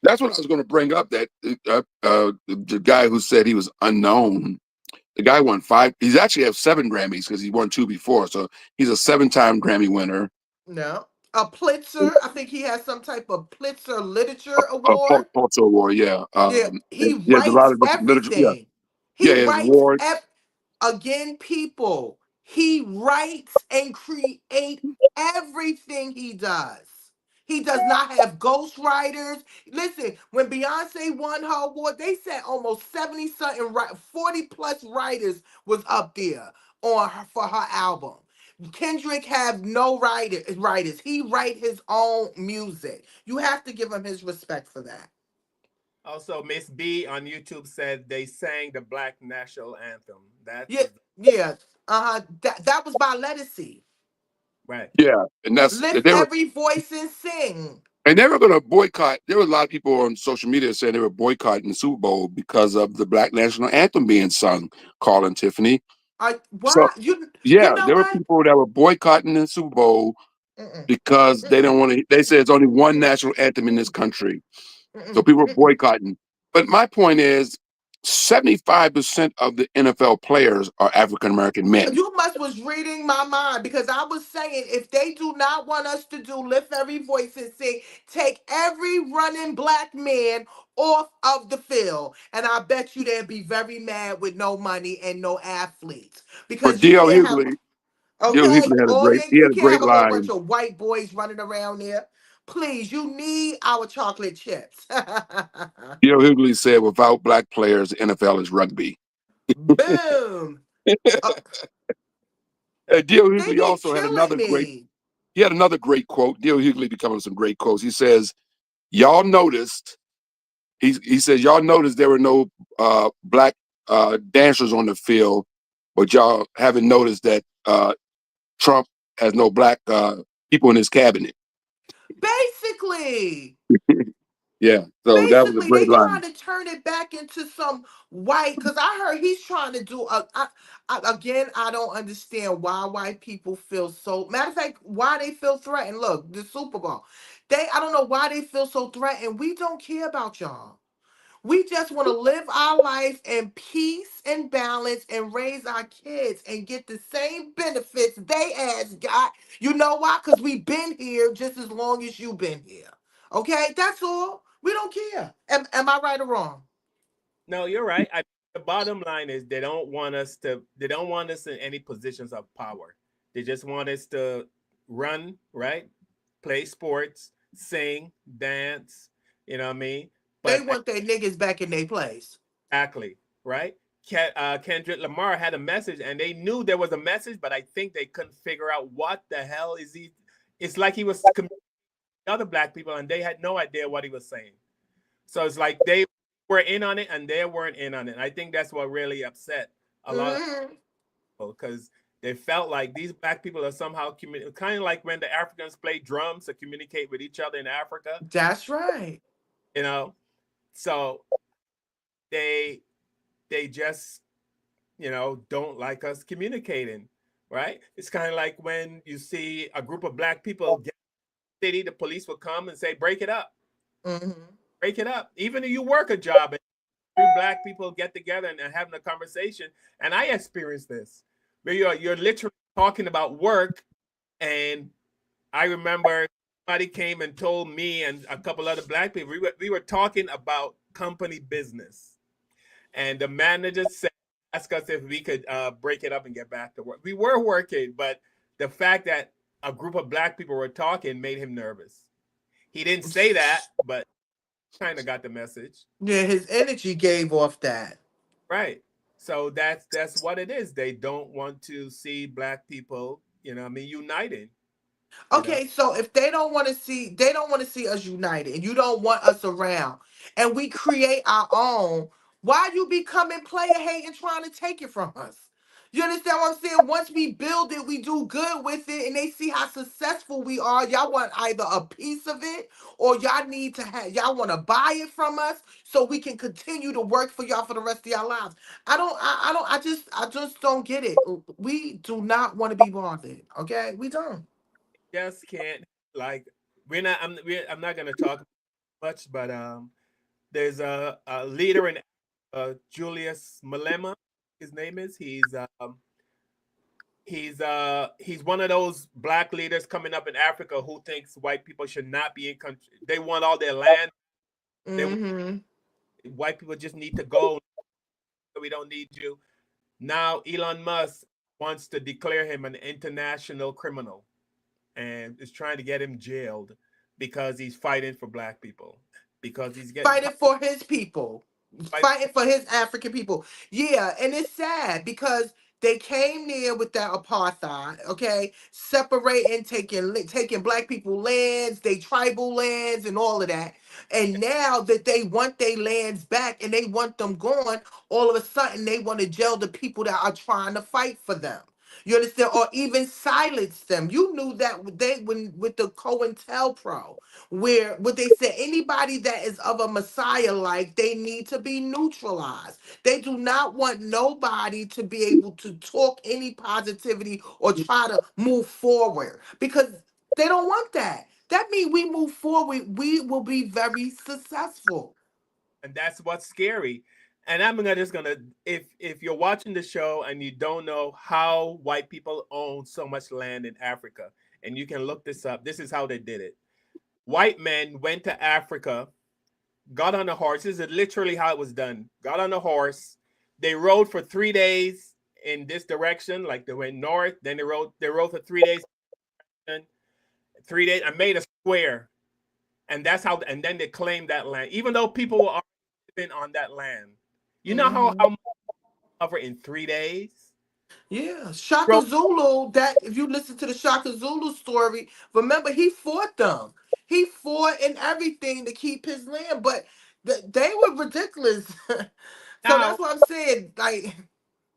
That's what I was going to bring up. That the guy who said he was unknown. The guy won 5. He's actually have 7 Grammys because he won 2 before. So he's a 7-time Grammy winner. No. A Pulitzer. I think he has some type of Pulitzer Literature Award. Pulitzer Award, yeah. Yeah. He He has a lot writes of different literature. Yeah, everything. yeah, He he has writes awards. again, people. He writes and create everything he does. He does not have ghostwriters. Listen, when Beyonce won her award, they said almost 70 something, 40 plus writers was up there for her album. Kendrick have no writers. He write his own music. You have to give him his respect for that. Also, Miss B on YouTube said they sang the Black National Anthem. Yeah. That was by Lettucey. Right. Yeah, and Lift every voice and sing. and they were going to boycott. There were a lot of people on social media saying they were boycotting the Super Bowl because of the Black National Anthem being sung, Carl and Tiffany. So Why you yeah, know there were what? people that were boycotting the Super Bowl Mm-mm, because they don't want to. They say it's only one national anthem in this country, so people are boycotting. But my point is, 75% of the NFL players are African American men. You must was reading my mind because I was saying if they do not want us to do lift every voice and sing, take every running black man off of the field. And I bet you they'd be very mad with no money and no athletes. But Because you can't have D.L. okay, Hughley had a all great. you He you had a can't great have a whole bunch line. of white boys running around there. Please, you need our chocolate chips. D.L. Hughley said, "Without black players, the NFL is rugby." Boom. Uh, D.L. they Hughley be also had killing another great. me. He had another great quote. D.L. Hughley becoming some great quotes. He says, "Y'all noticed." He says, "Y'all noticed there were no black dancers on the field, but y'all haven't noticed that Trump has no black people in his cabinet." Basically. Yeah, so that was a Basically, great they line. trying to turn it back into some white. Because I heard he's trying to do. Again, I don't understand why white people feel so. Matter of fact, why they feel threatened. Look, the Super Bowl. I don't know why they feel so threatened. We don't care about y'all. We just want to live our life in peace and balance and raise our kids and get the same benefits they as got. You know why? Because we've been here just as long as you've been here. Okay, that's all. We don't care. Am I right or wrong? No, you're right. The bottom line is they don't want us to. They don't want us in any positions of power. They just want us to run, right, play sports, sing, dance. You know what I mean? They But want their niggas back in their place. exactly, right? Kendrick Lamar had a message, and they knew there was a message, but I think they couldn't figure out what the hell is he. It's like he was communicating with other black people, and they had no idea what he was saying. So it's like they were in on it, and they weren't in on it. And I think that's what really upset a lot of Mhm. people because they felt like these black people are somehow kind of like when the Africans play drums to communicate with each other in Africa. That's right. You know, so they they just don't like us communicating, right? It's kind of like when you see a group of black people get in the city, the police will come and say, break it up, Mm-hmm. break it up. Even if you work a job and three black people get together and having a conversation, and I experienced this, where you're literally talking about work, and I remember somebody came and told me and a couple other black people, we were talking about company business. And the manager said, asked us if we could break it up and get back to work. We were working, but the fact that a group of black people were talking made him nervous. He didn't say that, but kind of got the message. Yeah, his energy gave off that. Right. So that's what it is. They don't want to see black people, united. You know. Okay, so if they don't want to see us united, and you don't want us around, and we create our own, why you becoming player hate and trying to take it from us? You understand what I'm saying? Once we build it, we do good with it, and they see how successful we are. Y'all want either a piece of it, or y'all want to buy it from us so we can continue to work for y'all for the rest of y'all lives. I just don't get it. We do not want to be bothered. Okay, we don't. Just can't like I'm not gonna talk much, but there's a leader in Julius Malema. His name is. He's one of those black leaders coming up in Africa who thinks white people should not be in country. They want all their land. Mm-hmm. White people just need to go. We don't need you. Now Elon Musk wants to declare him an international criminal and is trying to get him jailed because he's fighting for black people. Because he's getting Fighting for his people, fighting for his African people. Yeah, and it's sad because they came there with that apartheid, okay, separating, taking black people lands, they tribal lands, and all of that. And now that they want their lands back and they want them gone, all of a sudden they want to jail the people that are trying to fight for them. You understand? Or even silence them. You knew that they when with the COINTELPRO, where what they said, anybody that is of a Messiah like, they need to be neutralized. They do not want nobody to be able to talk any positivity or try to move forward because they don't want that. That means we move forward, we will be very successful. And that's what's scary. And just gonna, if you're watching the show and you don't know how white people own so much land in Africa, and you can look this up, this is how they did it. White men went to Africa, got on a horse. This is literally how it was done. Got on a horse. They rode for 3 days in this direction, like they went north. Then they rode for 3 days, 3 days, and made a square. And that's how. And then they claimed that land, even though people were living on that land. You know how much cover in 3 days? Yeah, Shaka Zulu, that if you listen to the Shaka Zulu story, remember he fought them. He fought and everything to keep his land, but they were ridiculous. So that's what I'm saying. Like,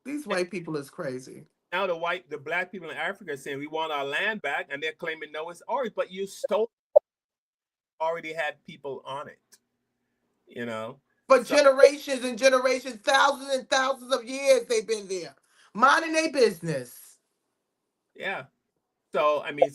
these white people is crazy. Now the black people in Africa are saying we want our land back, and they're claiming no, it's ours, but you stole, already had people on it. You know, for generations and generations, thousands and thousands of years they've been there, minding their business. Yeah. So I mean,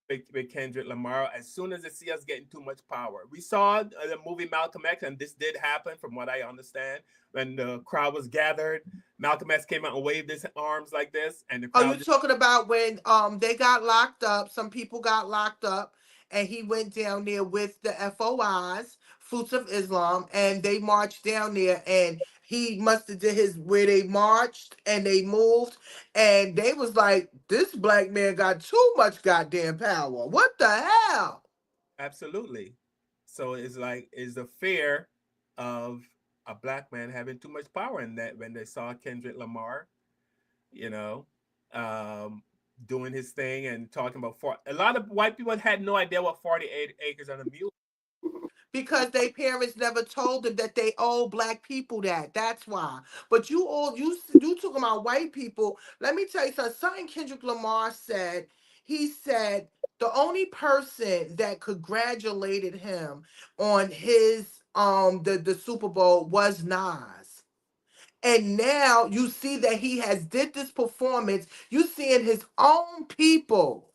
with Kendrick Lamar, as soon as they see us getting too much power, we saw the movie Malcolm X, and this did happen, from what I understand. When the crowd was gathered, Malcolm X came out and waved his arms like this, and the crowd. Oh, you talking about when they got locked up? Some people got locked up, and he went down there with the FOIs, Fruits of Islam, and they marched down there, and he must have did his where they marched and they moved, and they was like, this black man got too much goddamn power. What the hell? Absolutely. So it's like, is the fear of a black man having too much power, in that when they saw Kendrick Lamar, you know, doing his thing and talking about a lot of white people had no idea what 48 acres and a mule. Because their parents never told them that they owe black people that. That's why. But you talking about white people. Let me tell you something Kendrick Lamar said. He said the only person that congratulated him on his the Super Bowl was Nas. And now you see that he has did this performance. You seeing his own people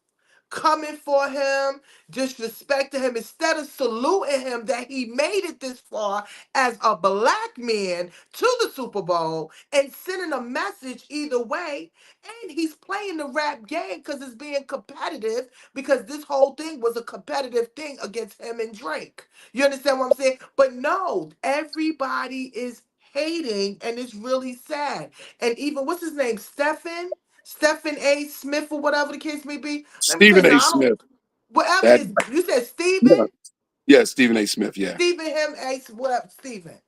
coming for him, disrespecting him, instead of saluting him that he made it this far as a black man to the Super Bowl and sending a message either way. And he's playing the rap game because it's being competitive, because this whole thing was a competitive thing against him and Drake. You understand what I'm saying? But no, everybody is hating, and it's really sad. And even, what's his name, Stephen A. Smith, or whatever the case may be. Let me tell Stephen you, A. now, I don't, Smith. whatever That, his, you said yeah, Stephen? yeah, Stephen A. Smith. Yeah, Stephen him A. Whatever, Stephen.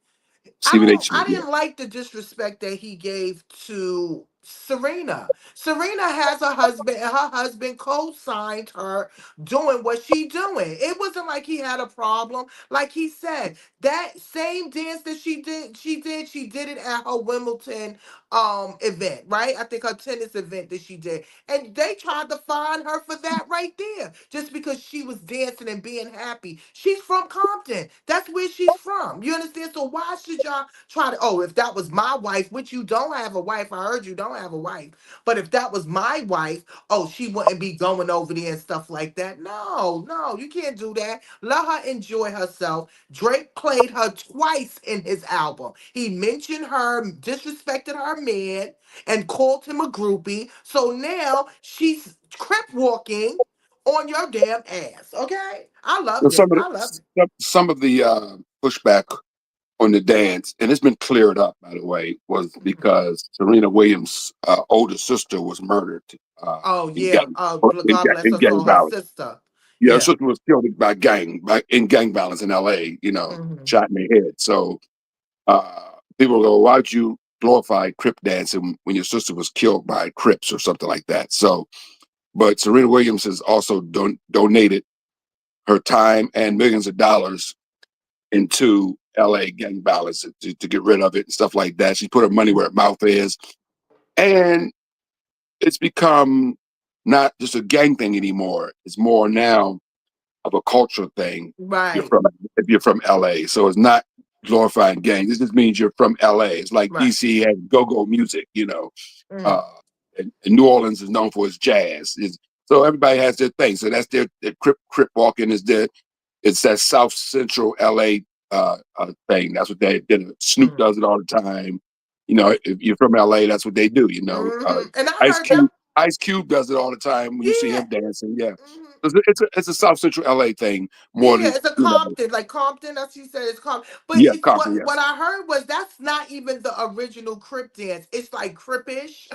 Stephen H. I Smith. Yeah. didn't like the disrespect that he gave to Serena. Serena has a husband, and her husband co-signed her doing what she doing. It wasn't like he had a problem. Like he said, that same dance that she did it at her Wimbledon event, right? I think her tennis event that she did. And they tried to fine her for that right there, just because she was dancing and being happy. She's from Compton. That's where she's from. You understand? So why should y'all try to, oh, if that was my wife, which you don't have a wife, I heard you don't have a wife. But if that was my wife, oh, she wouldn't be going over there and stuff like that. No, no, you can't do that. Let her enjoy herself. Drake played her twice in his album. He mentioned her, disrespected her man, and called him a groupie. So now she's crip walking on your damn ass. Okay? I So loved it. I loved it. some of the pushback on the dance, and it's been cleared up, by the way, was because Serena Williams' older sister was murdered Oh in yeah. God bless in her gang soul. Her violence. sister. Yeah, her Yeah. sister was killed in gang violence in L.A. Hmm. Shot in the head. So people go, "Why'd you glorify Crip dancing when your sister was killed by Crips or something like that?" So, but Serena Williams has also donated her time and millions of dollars into LA gang violence to get rid of it and stuff like that. She put her money where her mouth is. And it's become not just a gang thing anymore. It's more now of a cultural thing. Right. If you're from LA, so it's not glorifying gangs. This just means you're from LA. It's like Right. DC has go-go music, you know. Mm. And New Orleans is known for its jazz. So everybody has their thing. So that's their crip walking is it's that South Central LA thing. That's what they did. Snoop does it all the time. You know, if you're from LA, that's what they do. You know, And I heard that. Ice Cube does it all the time when you see him dancing. Yeah, Mm-hmm. it's a South Central LA thing more Yeah, than it's a Compton, like Compton. That's what you said. It's Compton. But yeah, it's Compton. Yes. what I heard was that's not even the original Crip dance. It's like Crippish.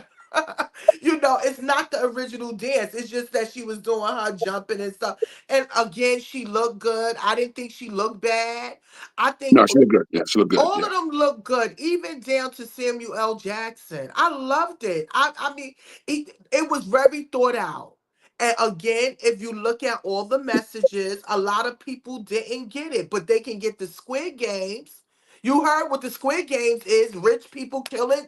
You know, it's not the original dance. It's just that she was doing her jumping and stuff. And again, she looked good. I didn't think she looked bad. I think No, she looked good. Yeah, she looked good. all Yeah. of them look good, even down to Samuel L. Jackson. I loved it. I mean, it was very thought out. And again, if you look at all the messages, a lot of people didn't get it, but they can get the Squid Games. You heard what the Squid Games is: rich people killing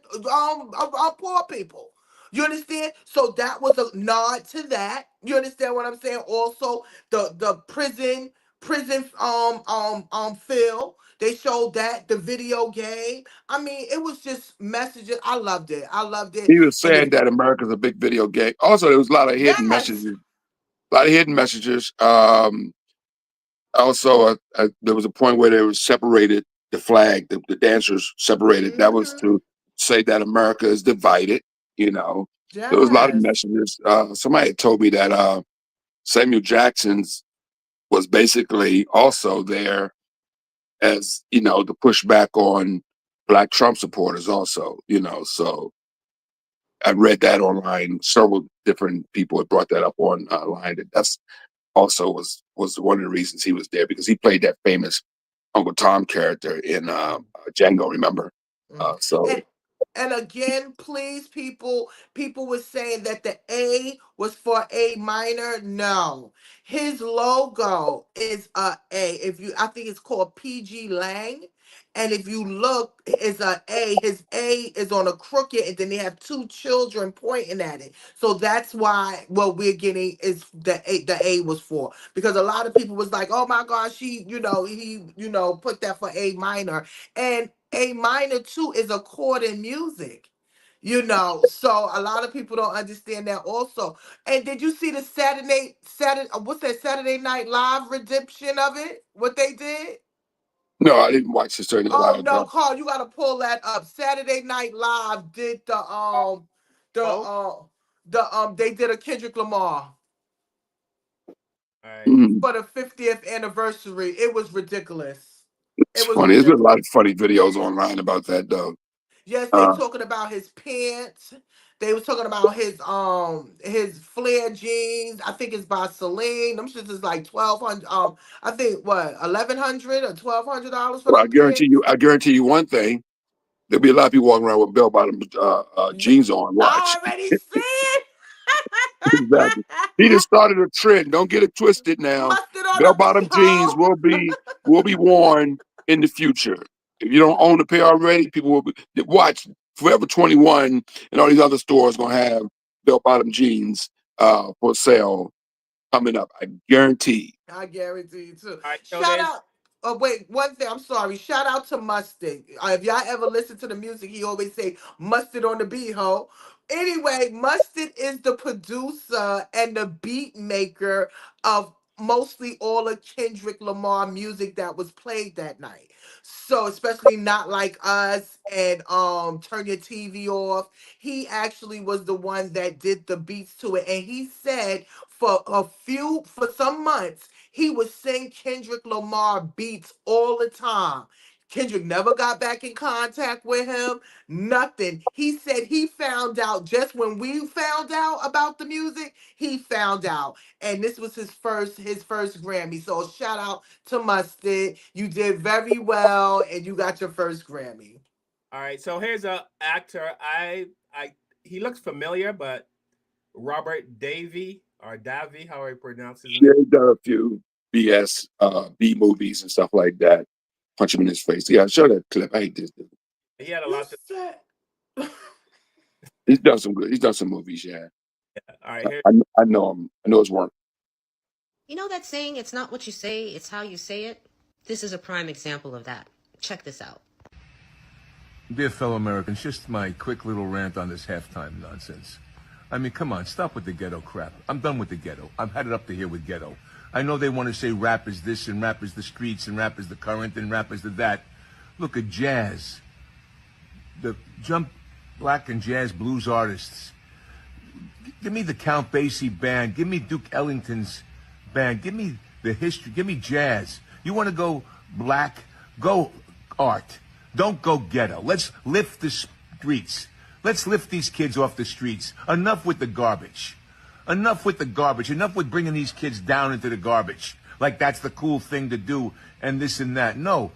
poor people. You understand? So that was a nod to that. You understand what I'm saying? Also, the prison Phil. They showed that the video game. I mean, it was just messages. I loved it. I loved it. He was And saying that America's a big video game. Also, there was a lot of hidden yes, messages. A lot of hidden messages. Also, there was a point where they were separated. The flag, the dancers separated. That was to say that America is divided. You know, there was a lot of yes, messages. Somebody had told me that Samuel Jackson's was basically also there as you know to push back on Black Trump supporters. Also, you know, so I read that online. Several different people had brought that up online. That's also was one of the reasons he was there because he played that famous Uncle Tom character in Django. Remember? So and and again, please, people were saying that the A was for A minor. No, his logo is a A. If you, I think it's called PG Lang. And if you look, it's a A. His A is on a crooked, and then they have two children pointing at it. So that's why what we're getting is the A. The A was for because a lot of people was like, "Oh my gosh, he put that for A minor," and A minor too is a chord in music. So a lot of people don't understand that also. And did you see the Saturday what's that Saturday Night Live redemption of it? What they did? no, I didn't watch this Saturday Night Oh Live. no, Carl, you gotta pull that up. Saturday Night Live did they did a Kendrick Lamar All right. Mm, for the 50th anniversary. It was ridiculous. it's It was funny. There's been a lot ridiculous. of funny videos online about that though. Yes, they Uh, talking about his pants. They was talking about his flare jeans. I think it's by Celine. Them shits is like 1,200. I think what 1,100 or $1,200 for well, them pants. I guarantee you one thing. There'll be a lot of people walking around with bell bottom jeans on. Watch. I already see Exactly. He just started a trend. Don't get it twisted now. mustard on Bell a bottom jeans beehole. will be worn in the future. If you don't own a pair already, people will be watch Forever 21 and all these other stores gonna have bell bottom jeans for sale coming up. I guarantee. I guarantee you too. All right. So Shout there's out. Oh wait, one thing. I'm sorry. Shout out to Mustard. If y'all ever listen to the music, he always say "Mustard on the beehole." Anyway, Mustard is the producer and the beat maker of mostly all of Kendrick Lamar music that was played that night. So especially Not Like Us and Turn Your TV Off. He actually was the one that did the beats to it, and he said for some months he would sing Kendrick Lamar beats all the time. Kendrick never got back in contact with him, nothing. He said he found out just when we found out about the music, he found out. And this was his first Grammy. So shout out to Mustard. You did very well and you got your first Grammy. all right. So here's a actor. I he looks familiar, but Robert Davy or Davy, how I pronounce his Yeah, name. he done a few B movies and stuff like that. Punch him in his face. Yeah, show that clip. I hate this. Dude. He had a You lot to said He's done some good. He's done some movies. Yeah. All right, here. I know him. I know his work. You know that saying, it's not what you say, it's how you say it? This is a prime example of that. Check this out. Dear fellow Americans, just my quick little rant on this halftime nonsense. I mean, come on, stop with the ghetto crap. I'm done with the ghetto. I've had it up to here with ghetto. I know they want to say rap is this and rap is the streets and rap is the current and rap is the that. Look at jazz. The jump black and jazz blues artists. Give me the Count Basie band. Give me Duke Ellington's band. Give me the history. Give me jazz. You want to go black? Go art. Don't go ghetto. Let's lift the streets. Let's lift these kids off the streets. Enough with the garbage. Enough with the garbage. Enough with bringing these kids down into the garbage. Like that's the cool thing to do and this and that. No.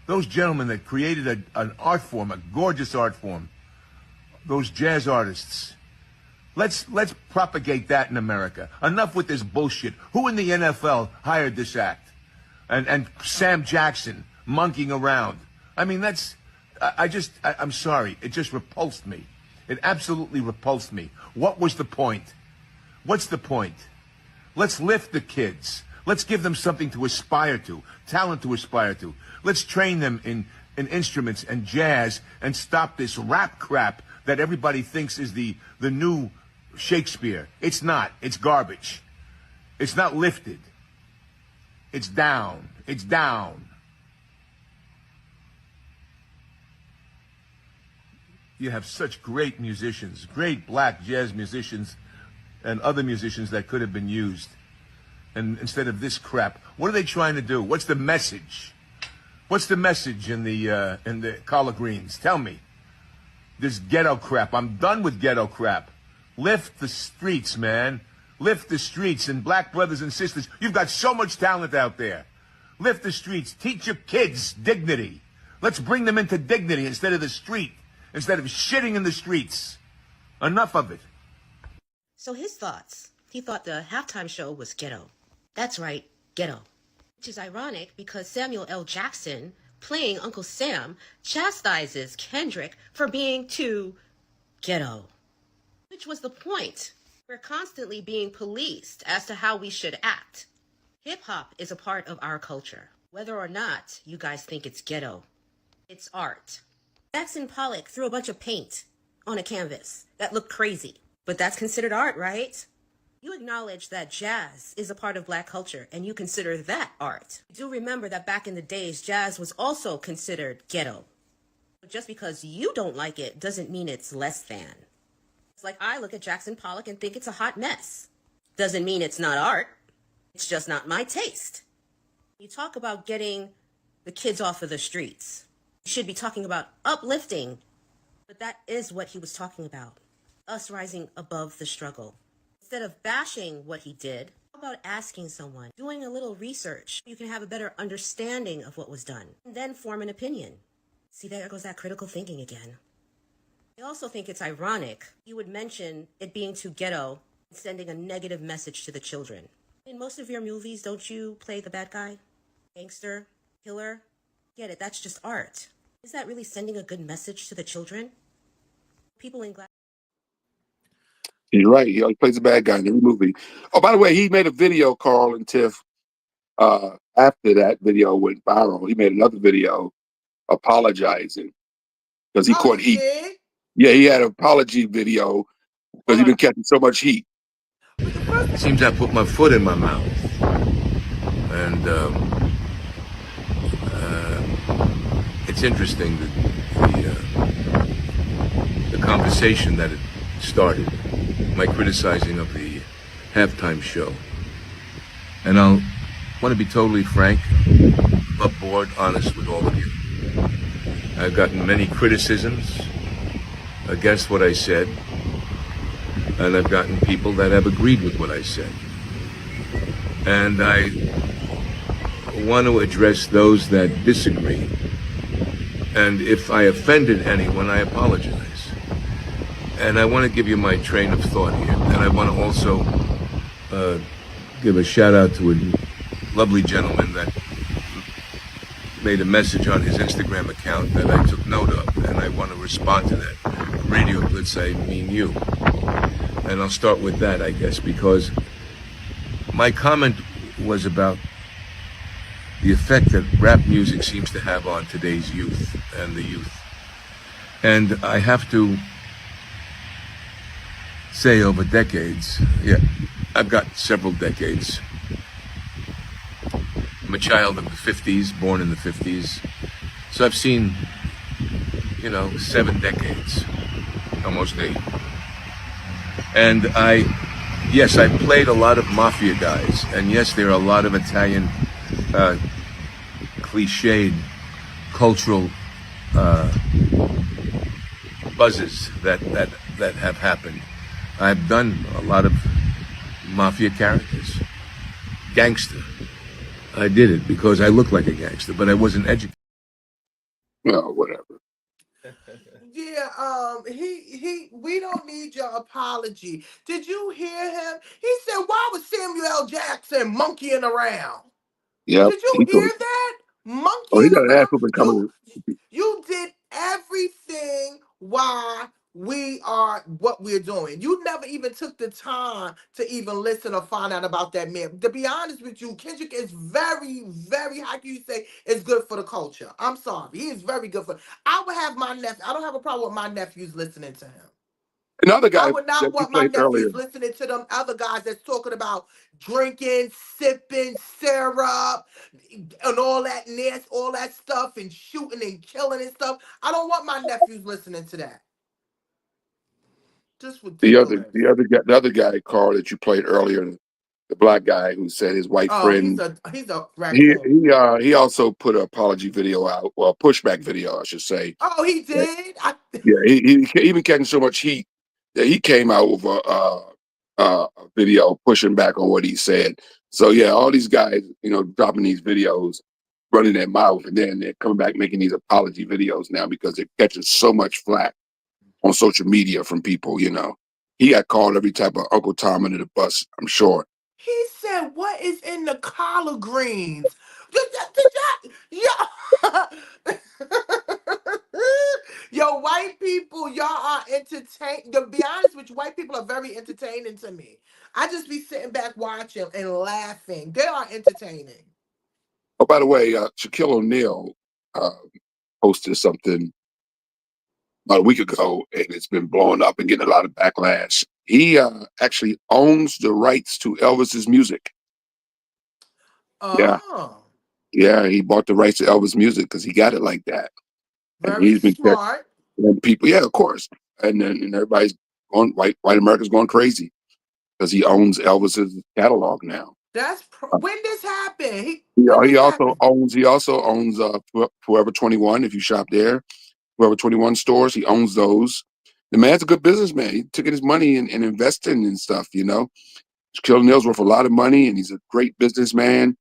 Those gentlemen that created an art form, a gorgeous art form, those jazz artists, let's propagate that in America. Enough with this bullshit. Who in the NFL hired this act? And Sam Jackson monkeying around. I mean, I'm sorry. It just repulsed me. It absolutely repulsed me. What was the point? What's the point? Let's lift the kids. Let's give them something to aspire to, talent to aspire to. Let's train them in instruments and jazz and stop this rap crap that everybody thinks is the new Shakespeare. It's not. It's garbage. It's not lifted. It's down. It's down. You have such great musicians, great black jazz musicians and other musicians that could have been used. And instead of this crap, what are they trying to do? What's the message? What's the message in the collard greens? Tell me. This ghetto crap. I'm done with ghetto crap. Lift the streets, man. Lift the streets. And black brothers and sisters, you've got so much talent out there. Lift the streets. Teach your kids dignity. Let's bring them into dignity instead of the street. Instead of shitting in the streets. Enough of it. So his thoughts. He thought the halftime show was ghetto. That's right, ghetto. Which is ironic because Samuel L. Jackson, playing Uncle Sam, chastises Kendrick for being too ghetto. Which was the point. We're constantly being policed as to how we should act. Hip-hop is a part of our culture. Whether or not you guys think it's ghetto, it's art. Jackson Pollock threw a bunch of paint on a canvas that looked crazy. But that's considered art, right? You acknowledge that jazz is a part of black culture, and you consider that art. Do remember that back in the days, jazz was also considered ghetto. But just because you don't like it doesn't mean it's less than. It's like I look at Jackson Pollock and think it's a hot mess. Doesn't mean it's not art. It's just not my taste. You talk about getting the kids off of the streets. You should be talking about uplifting. But that is what he was talking about. Us rising above the struggle. Instead of bashing what he did, how about asking someone, doing a little research? You can have a better understanding of what was done, and then form an opinion. See, there goes that critical thinking again. I also think it's ironic you would mention it being too ghetto and sending a negative message to the children. In most of your movies, don't you play the bad guy? Gangster? Killer? Get it, that's just art. Is that really sending a good message to the children? People in glass. You're right. He always plays a bad guy in every movie. Oh, by the way, he made a video, Carl and Tiff. After that video went viral, he made another video apologizing because he caught heat. Yeah, he had an apology video because he'd been catching so much heat. It seems I put my foot in my mouth. And it's interesting that the conversation that it started, my criticizing of the halftime show. And I'll want to be totally frank, above board, honest with all of you. I've gotten many criticisms against what I said, and I've gotten people that have agreed with what I said. And I want to address those that disagree. And if I offended anyone, I apologize. And I want to give you my train of thought here. And I want to also give a shout out to a lovely gentleman that made a message on his Instagram account that I took note of. And I want to respond to that. radio blitz, I mean you. And I'll start with that, I guess, because my comment was about the effect that rap music seems to have on today's youth and the youth. And I have to say over decades, yeah, I've got several decades. I'm a child of the 50s, born in the 50s. So I've seen, 7 decades, almost 8. And yes, I played a lot of mafia guys. And yes, there are a lot of Italian cliched cultural buzzes that have happened. I've done a lot of mafia characters. Gangster. I did it because I look like a gangster, but I wasn't educated. Well, whatever. Yeah, we don't need your apology. Did you hear him? He said, why was Samuel L. Jackson monkeying around? Yep. Did you hear that? Oh, he Monkeying got an ass around. whooping coming. You did everything why we are what we're doing. You never even took the time to even listen or find out about that man. To be honest with you, Kendrick is very, very, how can you say, is good for the culture. I'm sorry. He is very good for I would have my nephew. I don't have a problem with my nephews listening to him. Another guy I would not that you want my played earlier. nephews listening to them other guys that's talking about drinking, sipping, syrup, and all that all that stuff, and shooting and killing and stuff. I don't want my nephews listening to that. Just ridiculous. The other guy, Carl, that you played earlier, the black guy who said his white Oh, friend. he's a raccoon. He also put an apology video out, well, a pushback video, I should say. Oh, he did. Yeah, he even catching so much heat that he came out with a video pushing back on what he said. So yeah, all these guys, dropping these videos, running their mouth, and then they're coming back making these apology videos now because they're catching so much flack on social media from people. He got called every type of Uncle Tom under the bus, I'm sure. He said, "What is in the collard greens?" Yo, white people, y'all are entertained. To be honest with you, white people are very entertaining to me. I just be sitting back watching and laughing. They are entertaining. Oh, by the way, Shaquille O'Neal posted something about a week ago, and it's been blowing up and getting a lot of backlash. He actually owns the rights to Elvis's music. Yeah. Oh, Yeah, he bought the rights to Elvis music because he got it like that. And very he's been smart. and people, yeah, of course. And then everybody's going white America's going crazy because he owns Elvis's catalog now. When this happened? He also owns Forever 21. If you shop there, Forever 21 stores, he owns those. The man's a good businessman. He took his money and investing and stuff. Shaquille O'Neal's worth a lot of money, and he's a great businessman.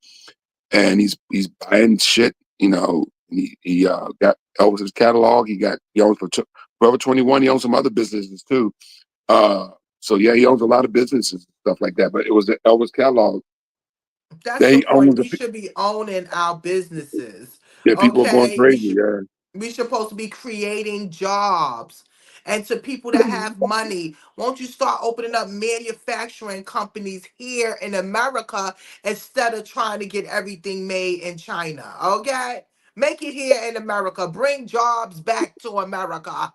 And he's buying shit. He got Elvis's catalog. He owns Forever 21. He owns some other businesses too. So yeah, he owns a lot of businesses and stuff like that. But it was the Elvis catalog. That's the point. We should be owning our businesses. Yeah, people are going Okay, crazy. we supposed to be creating jobs. And to people that have money, won't you start opening up manufacturing companies here in America instead of trying to get everything made in China? Okay? Make it here in America. Bring jobs back to America. All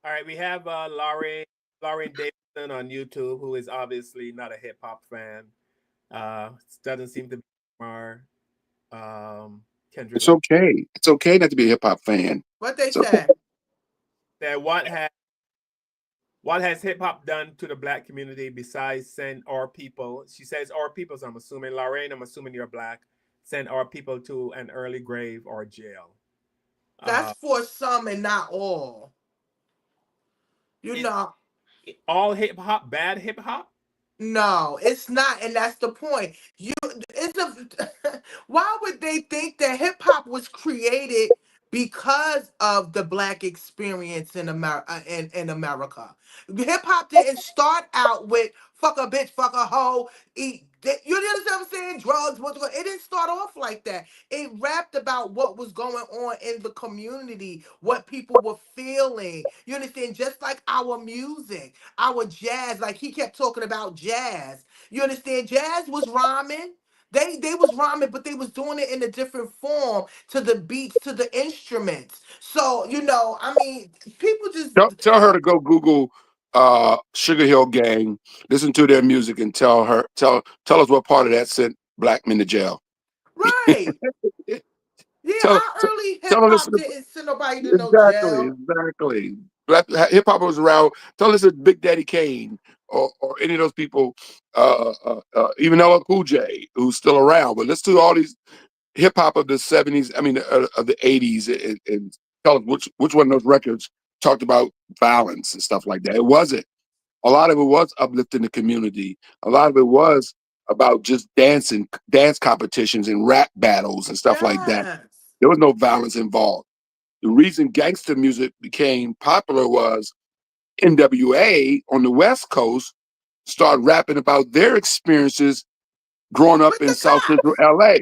right, we have Lauren Davidson on YouTube, who is obviously not a hip hop fan. Doesn't seem to be more Kendrick. It's okay. It's okay not to be a hip hop fan. What they say? That what has hip hop done to the black community besides send our people? She says our people, so I'm assuming Lorraine, I'm assuming you're black. Send our people to an early grave or jail. That's for some and not all. All hip hop bad hip hop? No, it's not, and that's the point. Why would they think that hip hop was created because of the black experience in America. In America, hip hop didn't start out with "fuck a bitch, fuck a hoe, eat." You understand what I'm saying? Drugs. It didn't start off like that. It rapped about what was going on in the community, what people were feeling. You understand? Just like our music, our jazz. Like he kept talking about jazz. You understand? Jazz was rhyming. They was rhyming, but they was doing it in a different form to the beats, to the instruments. So, I mean, people just Tell her to go Google Sugar Hill Gang, listen to their music, and tell us what part of that sent black men to jail. right. Yeah, Tell our early hip tell her hop listen to didn't send nobody to no exactly. jail. Black hip hop was around. Tell us listen to Big Daddy Kane or any of those people, even LL Cool J, who's still around. But let's do all these hip hop of the '70s. I mean, of the '80s, and tell us which one of those records talked about violence and stuff like that. It wasn't. A lot of it was uplifting the community. A lot of it was about just dance competitions and rap battles and stuff like that. Yes. There was no violence involved. The reason gangster music became popular was NWA on the West Coast started rapping about their experiences growing up With in the South Central cops. LA.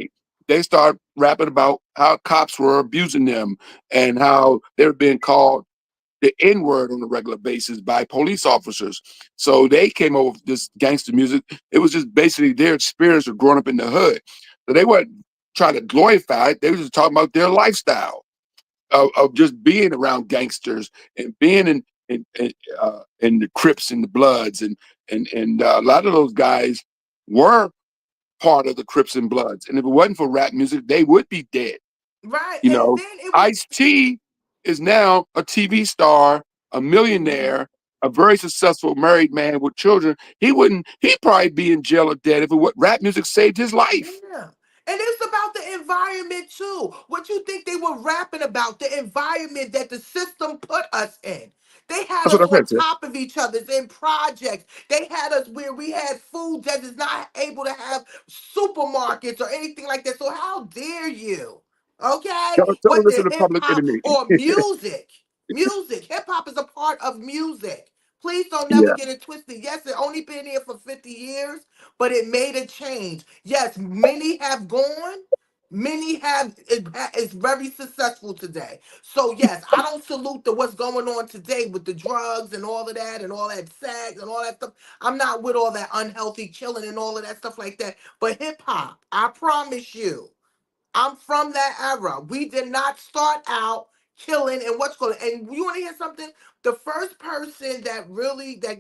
They started rapping about how cops were abusing them and how they were being called the N-word on a regular basis by police officers. So they came over with this gangster music. It was just basically their experience of growing up in the hood. So they weren't trying to glorify it. They were just talking about their lifestyle of just being around gangsters and being in the Crips and the Bloods and a lot of those guys were part of the Crips and Bloods. And if it wasn't for rap music, they would be dead. Right. You And know, then it was Ice-T is now a TV star, a millionaire, a very successful married man with children. He'd probably be in jail or dead if rap music saved his life. yeah. And it's about the environment too. What you think they were rapping about? The environment that the system put us in. They had That's what us I on said, sir. top of each other's in projects. They had us where we had food that is not able to have supermarkets or anything like that. So how dare you? Okay? Tell them What listen the to hip Public hop Enemy. or music. Music. Hip hop is a part of music. Please don't never Yeah. get it twisted. Yes, it only been here for 50 years, but it made a change. Yes, many have gone. Many have is very successful today. So yes, I don't salute the what's going on today with the drugs and all of that and all that sex and all that stuff. I'm not with all that unhealthy killing and all of that stuff like that. But hip hop, I promise you. I'm from that era. We did not start out killing and what's going. And you want to hear something? The first person that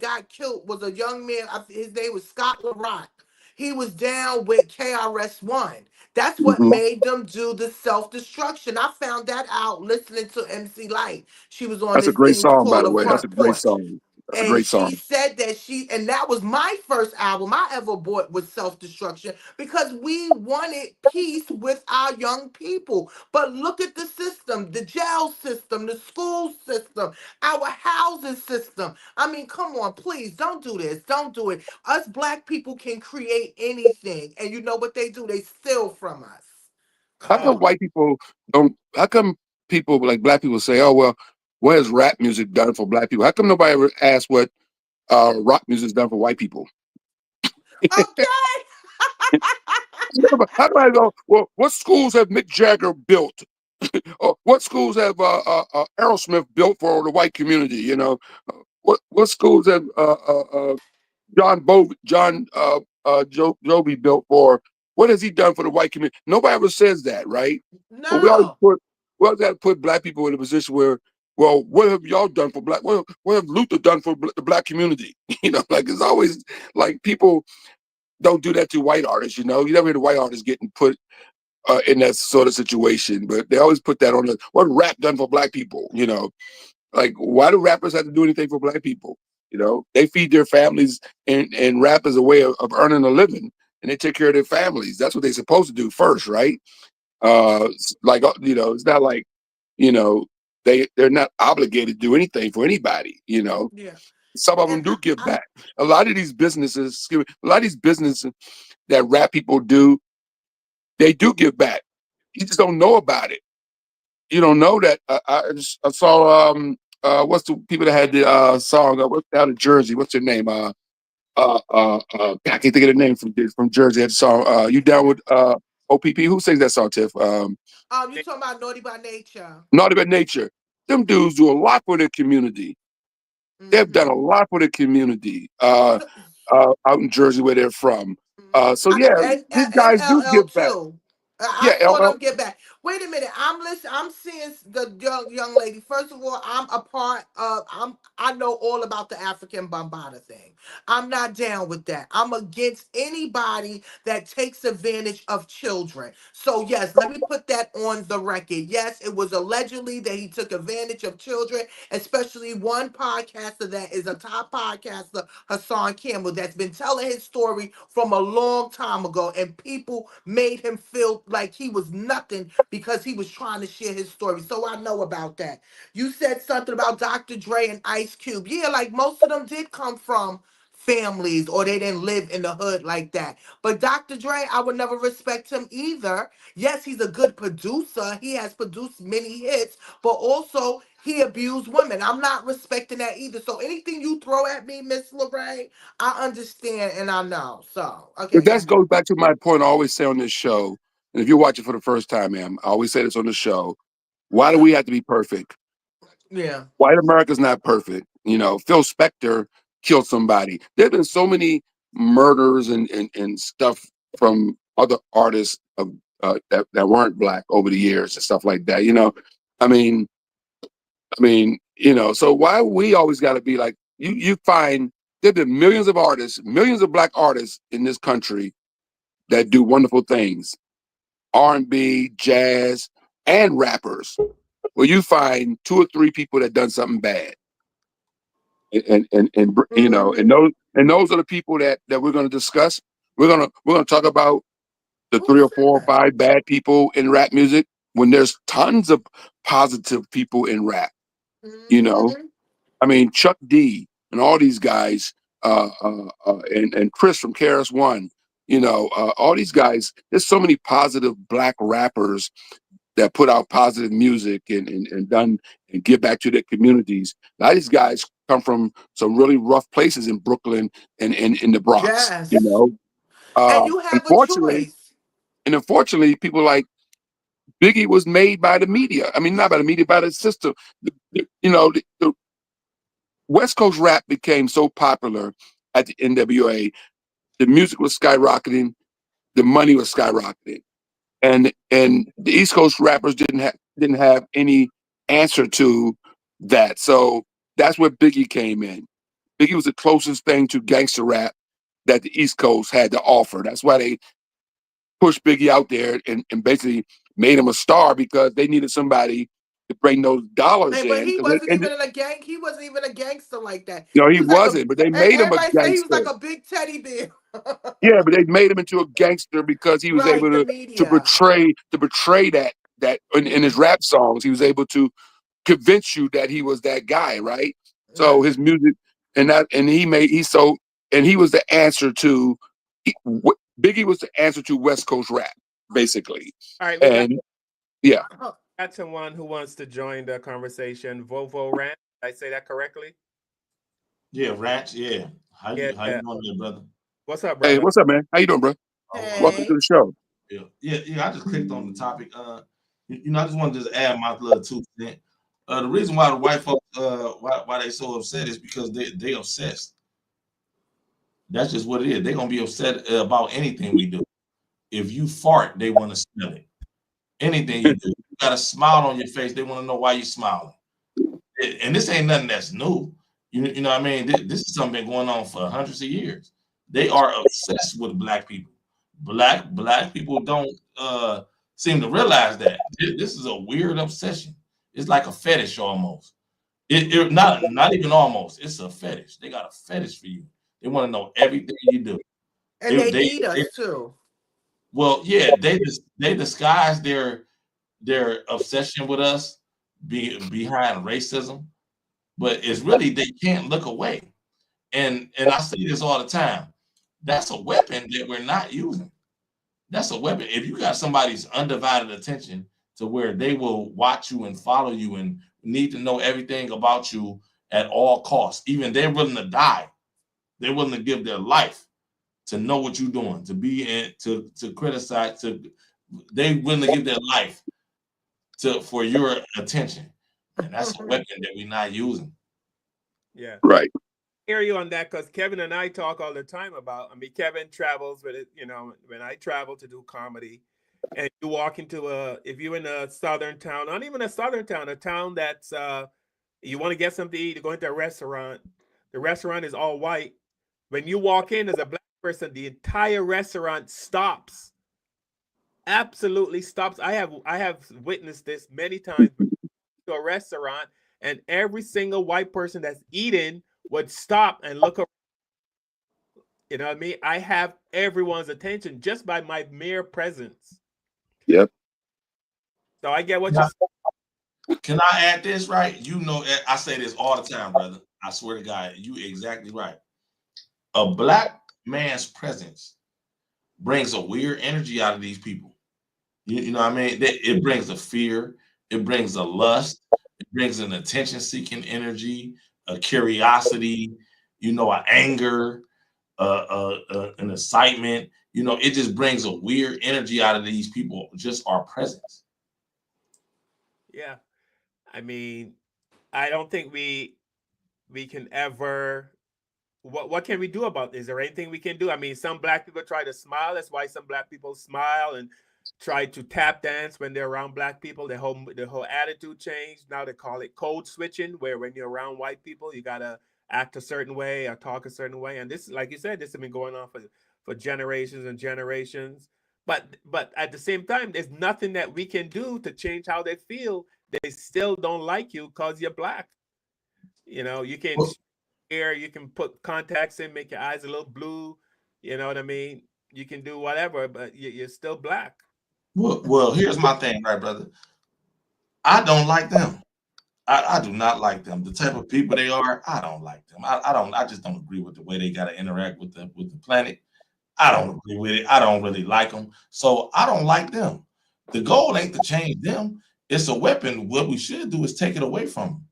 got killed was a young man. His name was Scott LaRock. He was down with KRS-One. That's what Mhm. made them do the self-destruction. I found that out listening to MC Light. She was on That's a this great thing song, by called the The way. That's a Front great Porch. song. That's a And great she song. said and that was my first album I ever bought with Self Destruction because we wanted peace with our young people. But look at the system, the jail system, the school system, our housing system. I mean, come on, please don't do this. Don't do it. Us black people can create anything. And you know what they do? They steal from us. How come white people don't? How come people like black people say, "Oh well, what has rap music done for black people?" How come nobody ever asks what rock music's done for white people? Okay. How do I go? Well, what schools have Mick Jagger built? Or what schools have Aerosmith built for the white community? You know, what schools have Joby built for? What has he done for the white community? Nobody ever says that, right? But No. we always got to put black people in a position where, well, what have y'all done for black? What have Luther done for the black community? You know, like it's always like people don't do that to white artists. You know, you never hear the white artists getting put in that sort of situation, but they always put that on the what rap done for black people. You know, like why do rappers have to do anything for black people? You know, they feed their families and rap is a way of earning a living, and they take care of their families. That's what they're supposed to do first, right? Like you know, it's not like you know they're not obligated to do anything for anybody. You know, Yeah. some of them And do give back. A lot of these businesses, a lot of these businesses that rap people do, they do give back. You just don't know about it. you don't know that. I saw what's the people that had the song what's out of Jersey? What's their name? I can't think of the name from Jersey. Had the song. You down with OPP? Who sings that song, Tiff? You talking about Naughty by Nature? Naughty by Nature. Them dudes do a lot for their community. They've done a lot for the community out in Jersey where they're from. So yeah, these And guys do LL give back. too. Yeah, I saw LL. them get back. Wait a minute. I'm listening. I'm seeing the young lady. First of all, I'm a part of. I know all about the African Bombada thing. I'm not down with that. I'm against anybody that takes advantage of children. So yes, let me put that on the record. Yes, it was allegedly that he took advantage of children, especially one podcaster that is a top podcaster, Hassan Campbell, that's been telling his story from a long time ago, and people made him feel like he was nothing because he was trying to share his story. So I know about that. You said something about Dr. Dre and Ice Cube. Yeah, like most of them did come from families or they didn't live in the hood like that. But Dr. Dre, I would never respect him either. Yes, he's a good producer. He has produced many hits, but also he abused women. I'm not respecting that either. So anything you throw at me, Miss Lorraine, I understand and I know. So okay, But that go goes back to my point I always say on this show. And if you watch it for the first time, ma'am, I always say this on the show. Why do we have to be perfect? Yeah. White America's not perfect. You know, Phil Spector killed somebody. There have been so many murders and stuff from other artists that weren't black over the years and stuff like that. You know, I mean, so why we always got to be like you find there've been millions of artists, millions of black artists in this country that do wonderful things, R&B, jazz, and rappers. Where you find two or three people that done something bad, and those are the people that we're going to discuss. We're gonna talk about the three or four or five bad people in rap music when there's tons of positive people in rap. You know, I mean Chuck D and all these guys, and Chris from KRS One. You know, all these guys. There's so many positive black rappers that put out positive music and done and give back to their communities. A lot of these guys come from some really rough places in Brooklyn and in the Bronx. Yes. You know, And you have a unfortunately, choice. people like Biggie was made by the media. I mean, not by the media, by the system. The West Coast rap became so popular at the NWA. The music was skyrocketing. The money was skyrocketing. And the East Coast rappers didn't have any answer to that. So that's where Biggie came in. Biggie was the closest thing to gangster rap that the East Coast had to offer. That's why they pushed Biggie out there and basically made him a star because they needed somebody to bring those dollars Hey, but in. he wasn't even in a gang. He wasn't even a gangster like that. No, he was like wasn't, but they made him a everybody say he was gangster. like a big teddy bear. Yeah, but they made him into a gangster because he was Right, able the to media. betray that in his rap songs. He was able to convince you that he was that guy, right? So his music and he was the answer to Biggie was the answer to West Coast rap, basically. All right, we got Yeah. someone who wants to join the conversation. Vovo Rant. Did I say that correctly? Yeah, Ranch. Yeah. How you Yeah. doing there, brother? What's up, brother? Hey, what's up, man? How you doing, bro? Welcome to the show. Yeah. I just clicked on the topic. I just wanted to just add my little 2%. The reason why the white folks, why they so upset is because they obsessed. That's just what it is. They're gonna be upset about anything we do. If you fart, they want to smell it. Anything you do, you got a smile on your face. They want to know why you're smiling. And this ain't nothing that's new. You know what I mean? This is something been going on for hundreds of years. They are obsessed with black people. Black people don't seem to realize that this is a weird obsession. It's like a fetish almost. Not even almost. It's a fetish. They got a fetish for you. They want to know everything you do. And they need us too. Well, yeah, they disguise their obsession with us behind racism, but it's really they can't look away. And I say this all the time. That's a weapon that we're not using. That's a weapon. If you got somebody's undivided attention to where they will watch you and follow you and need to know everything about you at all costs. Even they're willing to die. They're willing to give their life to know what you're doing, to be in, to criticize, they willing to give their life for your attention. And that's a weapon that we're not using. Yeah. Right. Hear you on that, because Kevin and I talk all the time about, I mean, Kevin travels with it, you know, when I travel to do comedy, and you walk into if you're in a southern town, not even a southern town, a town that's you want to get something to eat, you go into a restaurant, the restaurant is all white. When you walk in as a black person, the entire restaurant stops. Absolutely stops. I have witnessed this many times. To a restaurant, and every single white person that's eating would stop and look around. You know what I mean? I have everyone's attention just by my mere presence. Yep. So I get what you're saying. Can I add this, right? You know, I say this all the time, brother. I swear to God, you exactly right. A black man's presence brings a weird energy out of these people. You know what I mean? It brings a fear, it brings a lust, it brings an attention-seeking energy, a curiosity, you know, an anger, an excitement. You know, it just brings a weird energy out of these people, just our presence. Yeah. I mean, I don't think we can ever what can we do about this? Is there anything we can do? I mean, some black people try to smile. That's why some black people smile and try to tap dance when they're around black people. The whole attitude changed. Now they call it code switching, where when you're around white people, you gotta act a certain way or talk a certain way. And this, like you said, this has been going on for generations and generations. But at the same time, there's nothing that we can do to change how they feel. They still don't like you because you're black. You know, you can hair, you can put contacts in, make your eyes a little blue. You know what I mean? You can do whatever, but you're still black. Well, here's my thing, right, brother? I don't like them. I do not like them. The type of people they are, I don't like them. I just don't agree with the way they gotta interact with the planet. I don't agree with it. I don't really like them. So I don't like them. The goal ain't to change them. It's a weapon. What we should do is take it away from them.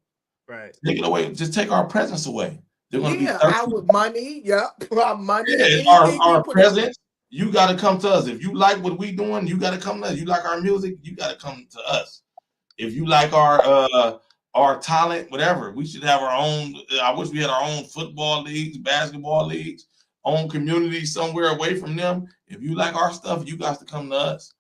Right. Take it away. Just take our presence away. They're going to be our money. Yep. Our money. Yeah, our presence. You got to come to us. If you like what we doing, you got to come to us. You like our music, you got to come to us. If you like our talent, whatever, we should have our own. I wish we had our own football leagues, basketball leagues, own community somewhere away from them. If you like our stuff, you got to come to us.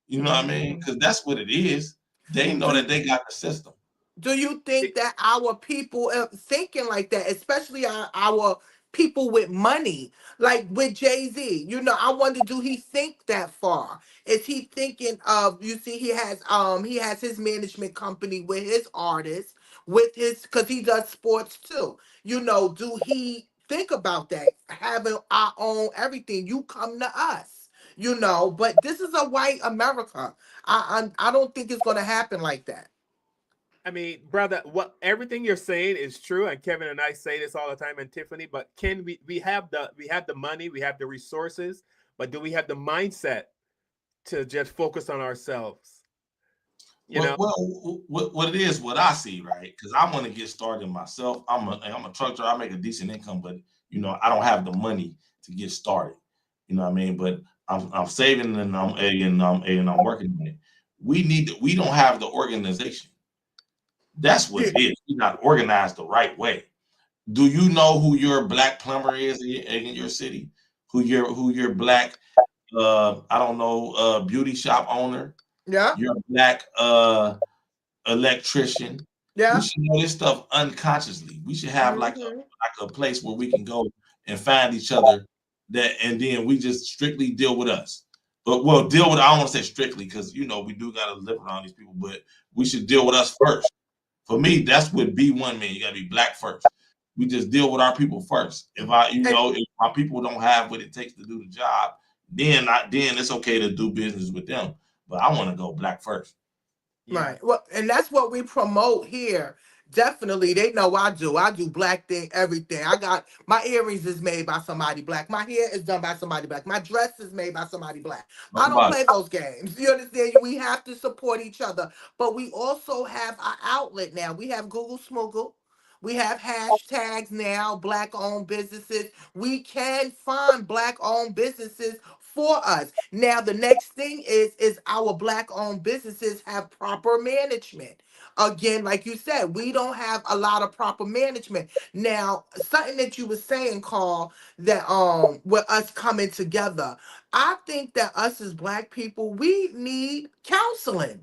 You know what I mean? Because that's what it is. They know that they got the system. Do you think that our people are thinking like that, especially our people with money, like with Jay-Z? You know, I wonder, do he think that far? Is he thinking of, you see, he has his management company with his artists, with his, because he does sports too. You know, do he think about that? Having our own everything, you come to us. You know, but this is a white America. I don't think it's gonna happen like that. I mean, brother, what everything you're saying is true, and Kevin and I say this all the time, and Tiffany. But can we have the money, we have the resources, but do we have the mindset to just focus on ourselves? What it is, what I see, right? Because I want to get started myself. I'm a truck driver. I make a decent income, but you know, I don't have the money to get started. You know what I mean? But I'm saving and I'm working on it. We don't have the organization. That's what it is. We're not organized the right way. Do you know who your black plumber is in your city? Who your black I don't know beauty shop owner? Yeah. Your black electrician. Yeah. We should know this stuff unconsciously. We should have like a place where we can go and find each other and then we just strictly deal with us. But I don't want to say strictly because you know we do gotta live around these people, but we should deal with us first. For me, that's what B1 means. You gotta be black first. We just deal with our people first. If my people don't have what it takes to do the job, then it's okay to do business with them. But I want to go black first. Right. Well, and that's what we promote here. Definitely, they know I do. I do black thing, everything. I got my earrings is made by somebody black. My hair is done by somebody black. My dress is made by somebody black. I don't Nobody. play those games. You understand? We have to support each other, but we also have our outlet now. We have Google Smoogle. We have hashtags now, black owned businesses. We can find black owned businesses for us. Now the next thing is our black owned businesses have proper management. Again, like you said, we don't have a lot of proper management. Now, something that you were saying, Carl, that with us coming together, I think that us as black people, we need counseling.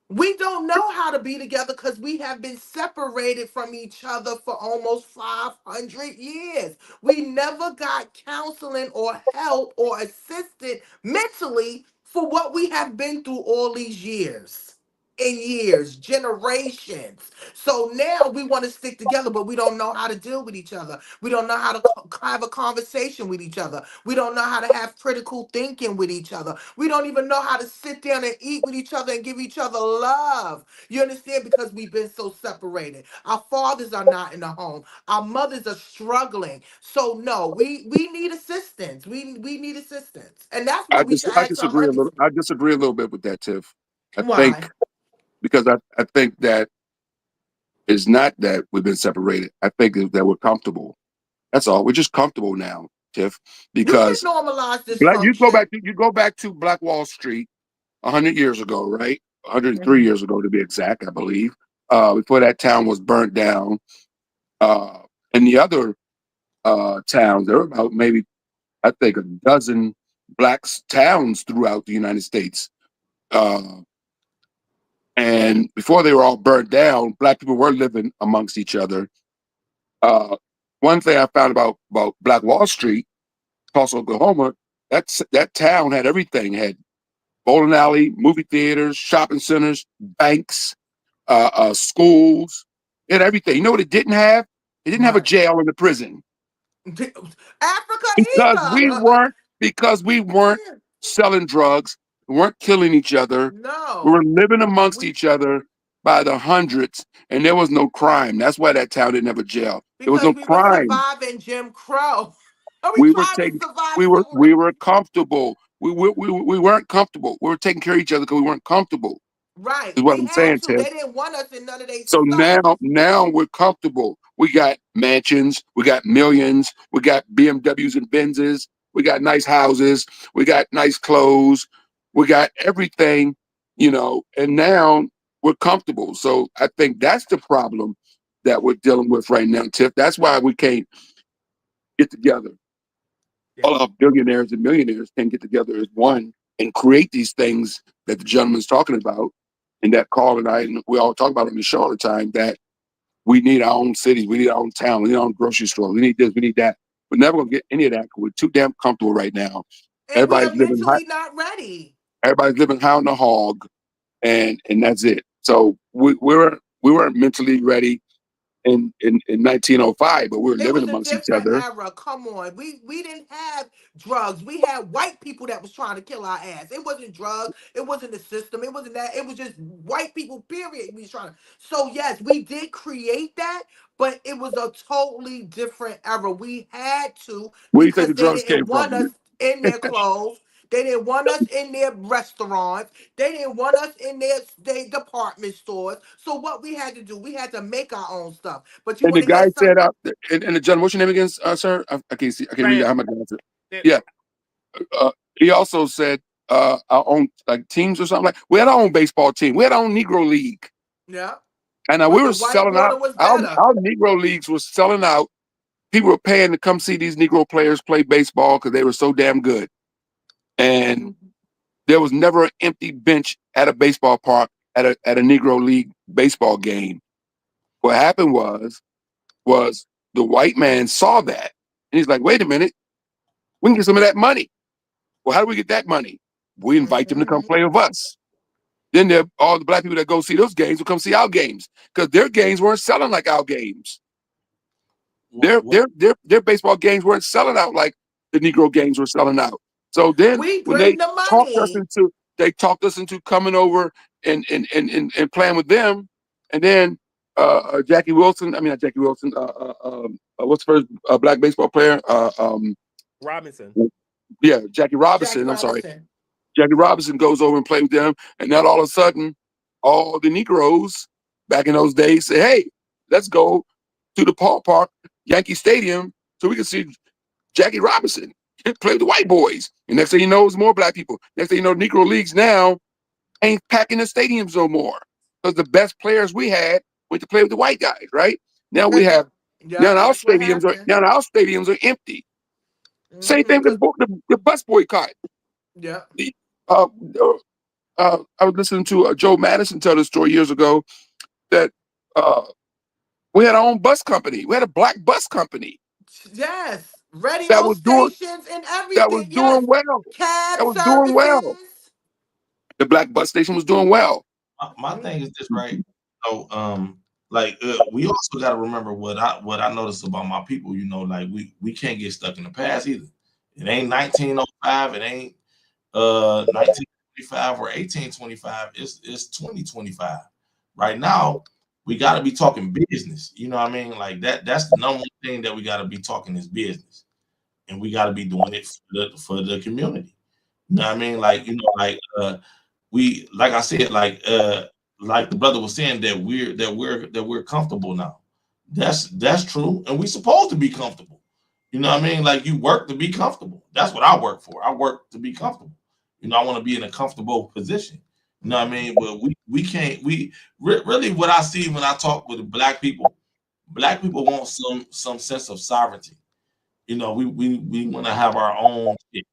We don't know how to be together because we have been separated from each other for almost 500 years. We never got counseling or help or assisted mentally for what we have been through all these years. In years, generations. So now we want to stick together, but we don't know how to deal with each other. We don't know how to have a conversation with each other. We don't know how to have critical thinking with each other. We don't even know how to sit down and eat with each other and give each other love. You understand? Because we've been so separated. Our fathers are not in the home. Our mothers are struggling. So no, we need assistance. We need assistance. And that's what we should I ask our disagree a money little. for. I disagree a little bit with that, Tiff. I Why? think because I think that it's not that we've been separated. I think that we're comfortable. That's all. We're just comfortable now, Tiff. You can Because normalize black, dysfunction. you go back to Black Wall Street 100 years ago, right? 103 Mhm. years ago to be exact, I believe. Before that town was burnt down. Uh, and the other towns, there were about maybe I think a dozen towns throughout the United States. Uh, and before they were all burnt down, black people were living amongst each other. Uh, One thing I found about Black Wall Street, Tulsa, Oklahoma, that town had everything. Had bowling alley, movie theaters, shopping centers, banks, schools, it had everything. You know what it didn't have? It didn't have a What? jail and a prison. Africa because we either. weren't because we weren't selling drugs, we weren't killing each other. We No. were living amongst We each other by the hundreds, and there was no crime. That's why that town didn't have a jail. There was because no we were crime. surviving Jim Crow. We We were tried to taking survive we civil. were comfortable. We weren't comfortable. We were taking care of each other because we weren't comfortable. Right. Is what We I'm had saying, to. Tim. They didn't want us in none of their So stuff. now we're comfortable. We got mansions, we got millions, we got BMWs and Benzes, we got nice houses, we got nice clothes, we got everything, and now we're comfortable. So I think that's the problem that we're dealing with right now, Tiff. That's why we can't get together. All our billionaires and millionaires can't get together as one and create these things that the gentleman's talking about, and that Carl and I, we all talk about on the show all the time, that we need our own cities. We need our own town. We need our own grocery store. We need this. We need that. We're never gonna get any of that because we're too damn comfortable right now. And we Everybody's are living high. mentally not ready. Everybody's living high on the hog, and that's it. So we weren't mentally ready in 1905, but we were It living was a amongst each different other. era. Come on. We didn't have drugs. We had white people that was trying to kill our ass. It wasn't drugs. It wasn't the system. It wasn't that. It was just white people, period. We was trying to. So yes, we did create that, but it was a totally different era. We had to Where do you think because the they drugs came didn't want us from? in their clothes. They didn't want us in their restaurants. They didn't want us in their department stores. So what we had to do, we had to make our own stuff. But you And want the to hear guy said, something? and the gentleman, what's your name again, sir? I can't see. I can't read Grant. how much answer. Yeah. He also said our own like teams or something like. We had our own baseball team. We had our own Negro League, Yeah. and we But were the white selling out. water was Our better. our Negro leagues were selling out. People were paying to come see these Negro players play baseball because they were so damn good. And there was never an empty bench at a baseball park at a Negro League baseball game. What happened was the white man saw that and he's like, wait a minute, we can get some of that money. Well, how do we get that money? We invite them to come play with us. Then all the black people that go see those games will come see our games because their games weren't selling like our games. Their baseball games weren't selling out like the Negro games were selling out. So then We when they bring the talked us money. into coming over and playing with them, and then Jackie Wilson. I mean, not Jackie Wilson. What's the first black baseball player? Robinson. Yeah, Jackie Robinson. Jackie I'm sorry. Robinson. Jackie Robinson goes over and plays with them, and then all of a sudden, all the Negroes back in those days say, "Hey, let's go to the ballpark, Yankee Stadium, so we can see Jackie Robinson play with the white boys." And next thing you know, it's more black people. Next thing you know, Negro leagues now ain't packing the stadiums no more because the best players we had went to play with the white guys. Right now, we have Yeah, that's what happened. our stadiums are empty. Same thing with the bus boycott. Yeah. Uh, I was listening to Joe Madison tell the story years ago that we had our own bus company. We had a black bus company Yes. that Radio was doing stations and everything. Yes. well. Cab That was doing services. well. The black bus station was doing well. My thing is this, right? So, we also got to remember what I noticed about my people. You know, like we can't get stuck in the past either. It ain't 1905. It ain't 1925 or 1825. It's 2025. Right now, we got to be talking business. You know what I mean? Like that's the number one thing that we got to be talking is business, and we got to be doing it for the community. You know what I mean? Like we, like I said, like the brother was saying that we're comfortable now. That's true, and we supposed to be comfortable. You know what I mean? Like you work to be comfortable. That's what I work for. I work to be comfortable. You know, I want to be in a comfortable position. You know what I mean? But we can't. Really what I see when I talk with black people want some sense of sovereignty. You know, we want to have our own shit.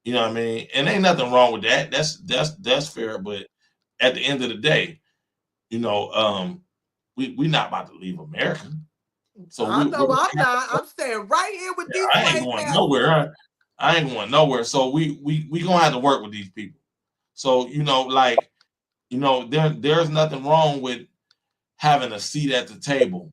You know what I mean? And ain't nothing wrong with that. That's fair. But at the end of the day, you know, we not about to leave America. So I know I'm not. I'm staying right here with these I ain't slave going masters. nowhere. I ain't going nowhere. So we gonna have to work with these people. So you know, like there's nothing wrong with having a seat at the table,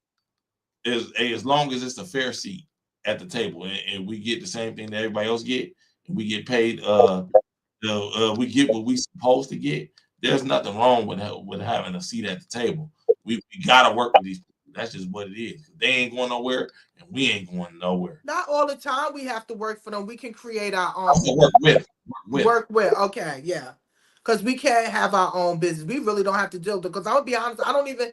as long as it's a fair seat at the table, and we get the same thing that everybody else get, and we get paid. We get what we supposed to get. There's nothing wrong with having a seat at the table. We gotta work with these people. That's just what it is. They ain't going nowhere, and we ain't going nowhere. Not all the time we have to work for them. We can create our own. Work with. Work with. Okay, yeah. Because we can't have our own business. We really don't have to deal with it. Because I'll be honest, I don't even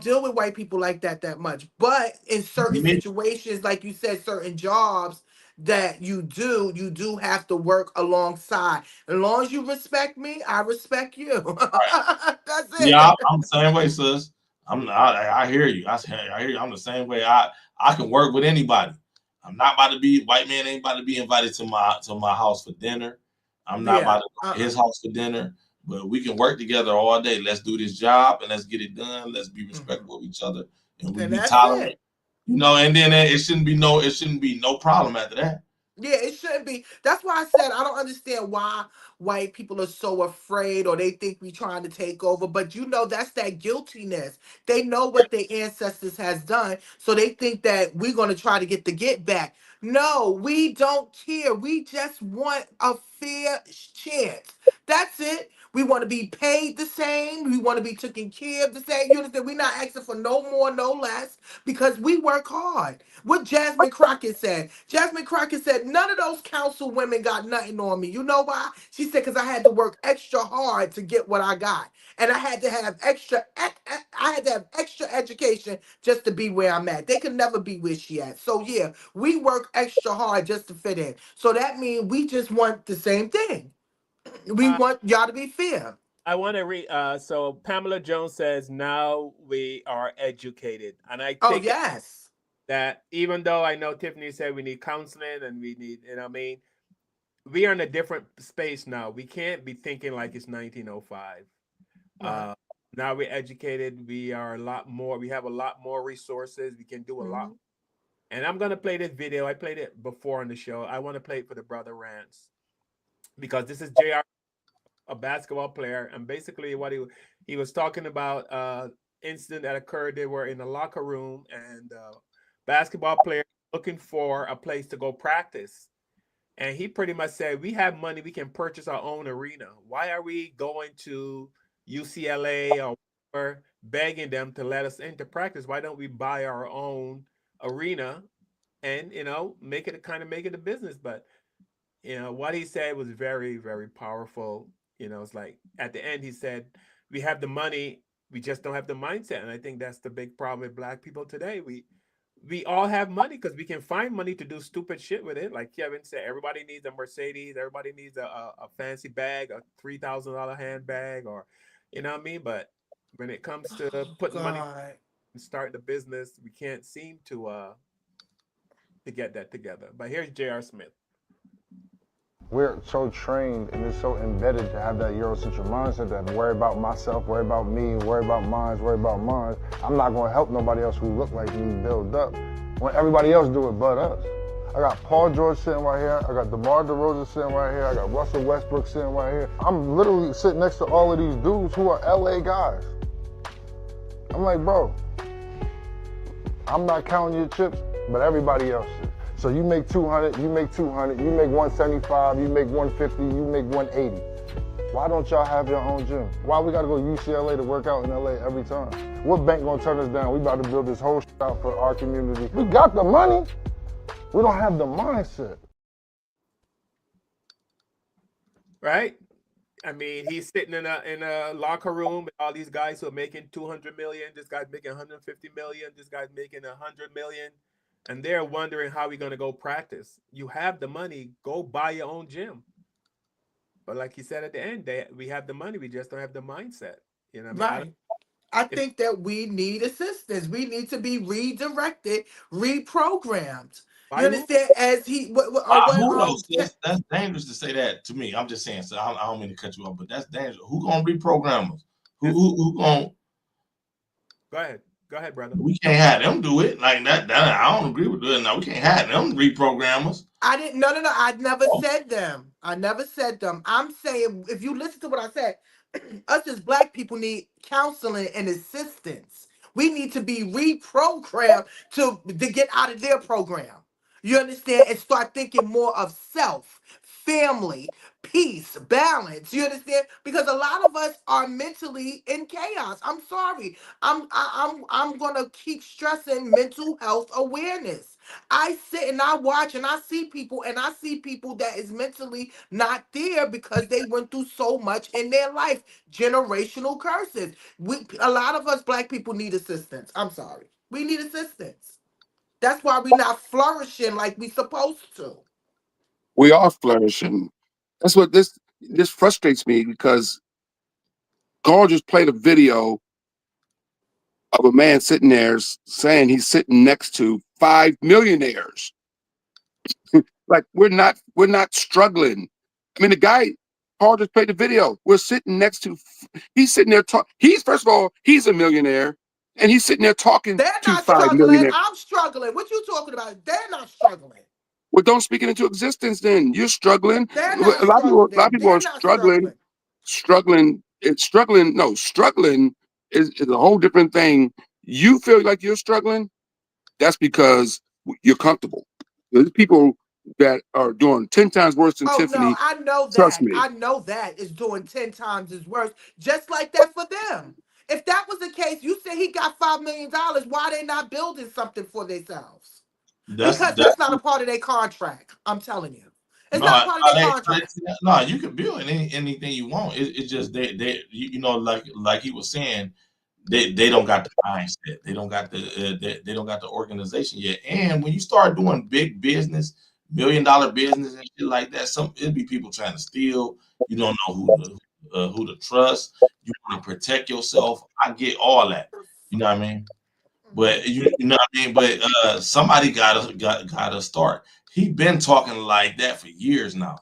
deal with white people like that much. But in certain situations, like you said, certain jobs that you do have to work alongside. As long as you respect me, I respect you. That's it. Yeah, I'm the same way, sis. I hear you. I hear you. I'm the same way. I can work with anybody. I'm not about to be white man ain't about to be invited to my house for dinner. I'm not about to go to his house for dinner. But we can work together all day. Let's do this job and let's get it done. Let's be respectful of each other and we be tolerant. You know, and then it shouldn't be no problem after that. Yeah, it shouldn't be. That's why I said I don't understand why white people are so afraid or they think we trying to take over. But that's that guiltiness. They know what their ancestors has done, so they think that we're going to try to get back. No, we don't care. We just want a fair chance. That's it. We want to be paid the same. We want to be taken care of the same. You understand? We're not asking for no more, no less, because we work hard. What Jasmine Crockett said. Jasmine Crockett said, none of those council women got nothing on me. You know why? She said, because I had to work extra hard to get what I got. And I had to have extra education just to be where I'm at. They could never be where she at. So yeah, we work extra hard just to fit in. So that means we just want the same thing. We want y'all to be fair. I want to read. So Pamela Jones says, now we are educated. And I think yes, that even though I know Tiffany said we need counseling and we need, we are in a different space now. We can't be thinking like it's 1905. Right. Now we're educated. We are a lot more. We have a lot more resources. We can do a lot. And I'm going to play this video. I played it before on the show. I want to play it for the brother Rance because this is JR, a basketball player. And basically what he was talking about incident that occurred. They were in the locker room and basketball player looking for a place to go practice. And he pretty much said, we have money. We can purchase our own arena. Why are we going to UCLA or begging them to let us into practice. Why don't we buy our own arena and make it a business? But what he said was very, very powerful. It's like at the end he said, we have the money, we just don't have the mindset. And I think that's the big problem with black people today. We all have money because we can find money to do stupid shit with it. Like Kevin said, everybody needs a Mercedes, everybody needs a fancy bag, a $3,000 handbag, or you know what I mean? But when it comes to putting money God. and starting a business, we can't seem to get that together. But here's J.R. Smith. We're so trained and it's so embedded to have that Eurocentric mindset that worry about myself, worry about me, worry about mine, worry about mine. I'm not going to help nobody else who look like me build up when everybody else do it but us. I got Paul George sitting right here. I got DeMar DeRozan sitting right here. I got Russell Westbrook sitting right here. I'm literally sitting next to all of these dudes who are LA guys. I'm like, bro, I'm not counting your chips, but everybody else is. So you make 200, you make 200, you make 175, you make 150, you make 180. Why don't y'all have your own gym? Why we gotta go to UCLA to work out in LA every time? What bank gonna turn us down? We about to build this whole shit out for our community. We got the money. We don't have the mindset. Right? I mean, he's sitting in a locker room with all these guys who are making 200 million. This guy's making 150 million. This guy's making 100 million. And they're wondering how we're going to go practice. You have the money, go buy your own gym. But like he said at the end, we have the money, we just don't have the mindset. You know what I mean? Right. I think that we need assistance. We need to be redirected, reprogrammed. You understand? As he, Who knows? That's dangerous to say that to me. I'm just saying. So I don't mean to cut you off, but that's dangerous. Who gonna reprogram us? Who gonna? Go ahead, brother. We can't have them do it like that. I don't agree with that. No, we can't have them reprogram us. I didn't. No. I never said them. I never said them. I'm saying if you listen to what I said, us as black people need counseling and assistance. We need to be reprogrammed to get out of their program. You understand? And start thinking more of self, family, peace, balance. You understand? Because a lot of us are mentally in chaos. I'm sorry. I'm gonna keep stressing mental health awareness. I sit and I watch and I see people that is mentally not there because they went through so much in their life. Generational curses. A lot of us black people need assistance. I'm sorry. We need assistance. That's why we're not flourishing like we supposed to. We are flourishing. That's what this frustrates me because Carl just played a video of a man sitting there saying he's sitting next to 5 millionaires. Like we're not struggling. I mean, the guy, Paul just played the video. We're sitting next to, he's sitting there talking. First of all, he's a millionaire and he's sitting there talking They're to not 5 struggling. millionaires. I'm struggling. What you talking about? They're not struggling. Well, don't speak it into existence then. You're struggling. They're A not lot of people are They're not struggling. Struggling. It's struggling. No, struggling is a whole different thing. You feel like you're struggling. That's because you're comfortable. There's people that are doing 10 times worse than Tiffany. No, I know Trust that. me. I know that is doing 10 times as worse. Just like that for them. If that was the case, you said he got $5 million. Why they not building something for themselves? Because that's not a part of their contract. I'm telling you. It's not a part of their contract. No, you can build anything you want. It's just like he was saying, they don't got the mindset. They don't got they don't got the organization yet. And when you start doing big business, $1 million business and shit like that, it'll be people trying to steal. You don't know who to trust. You want to protect yourself. I get all that. You know what I mean? But you know what I mean. But somebody gotta start. He been talking like that for years now.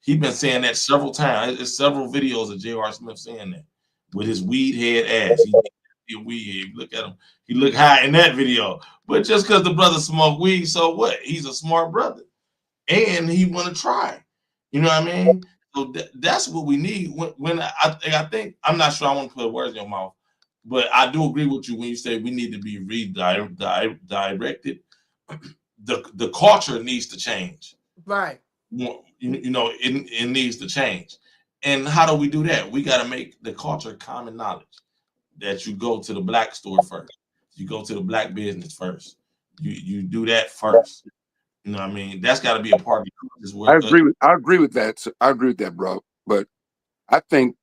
He been saying that several times. There's several videos of J.R. Smith saying that with his weed head ass. He a weed head. Look at him. He look high in that video. But just because the brother smoke weed, so what? He's a smart brother, and he want to try. You know what I mean? So that's what we need. When I think I'm not sure I want to put words in your mouth. But I do agree with you when you say we need to be redirected. The culture needs to change. Right. You know, it needs to change. And how do we do that? We got to make the culture common knowledge. that you go to the black store first. You go to the black business first. You do that first. You know what I mean? That's got to be a part of this I work. agree with that. I agree with that, bro. But I think,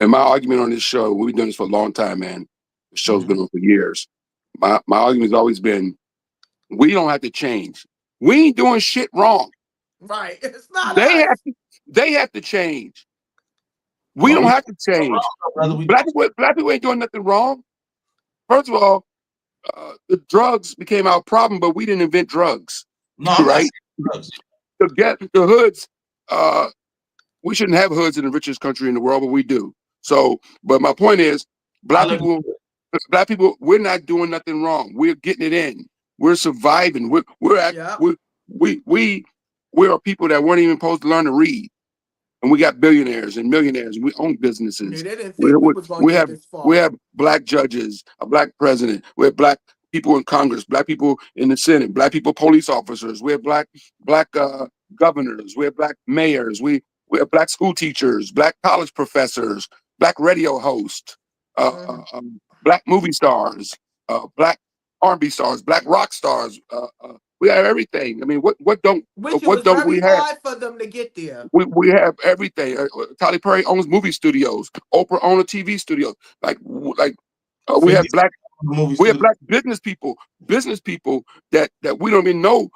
and my argument on this show, we've been doing this for a long time, man. The show's been on for years. My argument's always been, we don't have to change. We ain't doing shit wrong. Right. It's not They us. have to change. We don't have to change. Black people ain't doing nothing wrong. First of all, the drugs became our problem, but we didn't invent drugs. No, I'm right? not saying drugs. The hoods, we shouldn't have hoods in the richest country in the world, but we do. So, but my point is, black people, we're not doing nothing wrong. We're getting it in. We're surviving. We're a people that weren't even supposed to learn to read. And we got billionaires and millionaires. We own businesses. They didn't think we was going to get this far. We have black judges, a black president. We have black people in Congress, black people in the Senate, black people police officers. We have black governors. We have black mayors. We have black school teachers, black college professors, black radio hosts, black movie stars, black R&B stars, black rock stars. We have everything. I mean, what don't Which it what was don't very we have? hard for them to get there. We have everything. Tyler Perry owns movie studios. Oprah owns a TV studio. We have black business people that we don't even know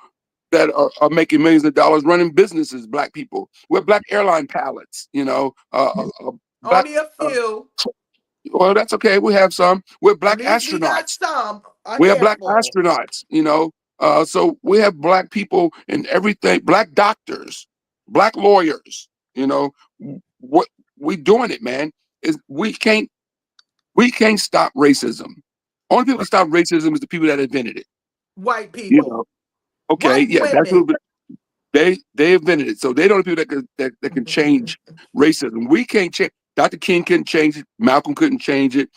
that are making millions of dollars running businesses. Black people. We're black airline pilots. Only a few. Well, that's okay. We have some. We're black At least we got astronauts. some. We have black astronauts. So we have black people in everything. Black doctors, black lawyers. What we doing it, man. Is we can't stop racism. Only people that stop racism is the people that invented it. White people. Okay, White yeah, that's who they invented it. So they don't know people that can change racism. We can't change. Dr. King couldn't change it. Malcolm couldn't change it.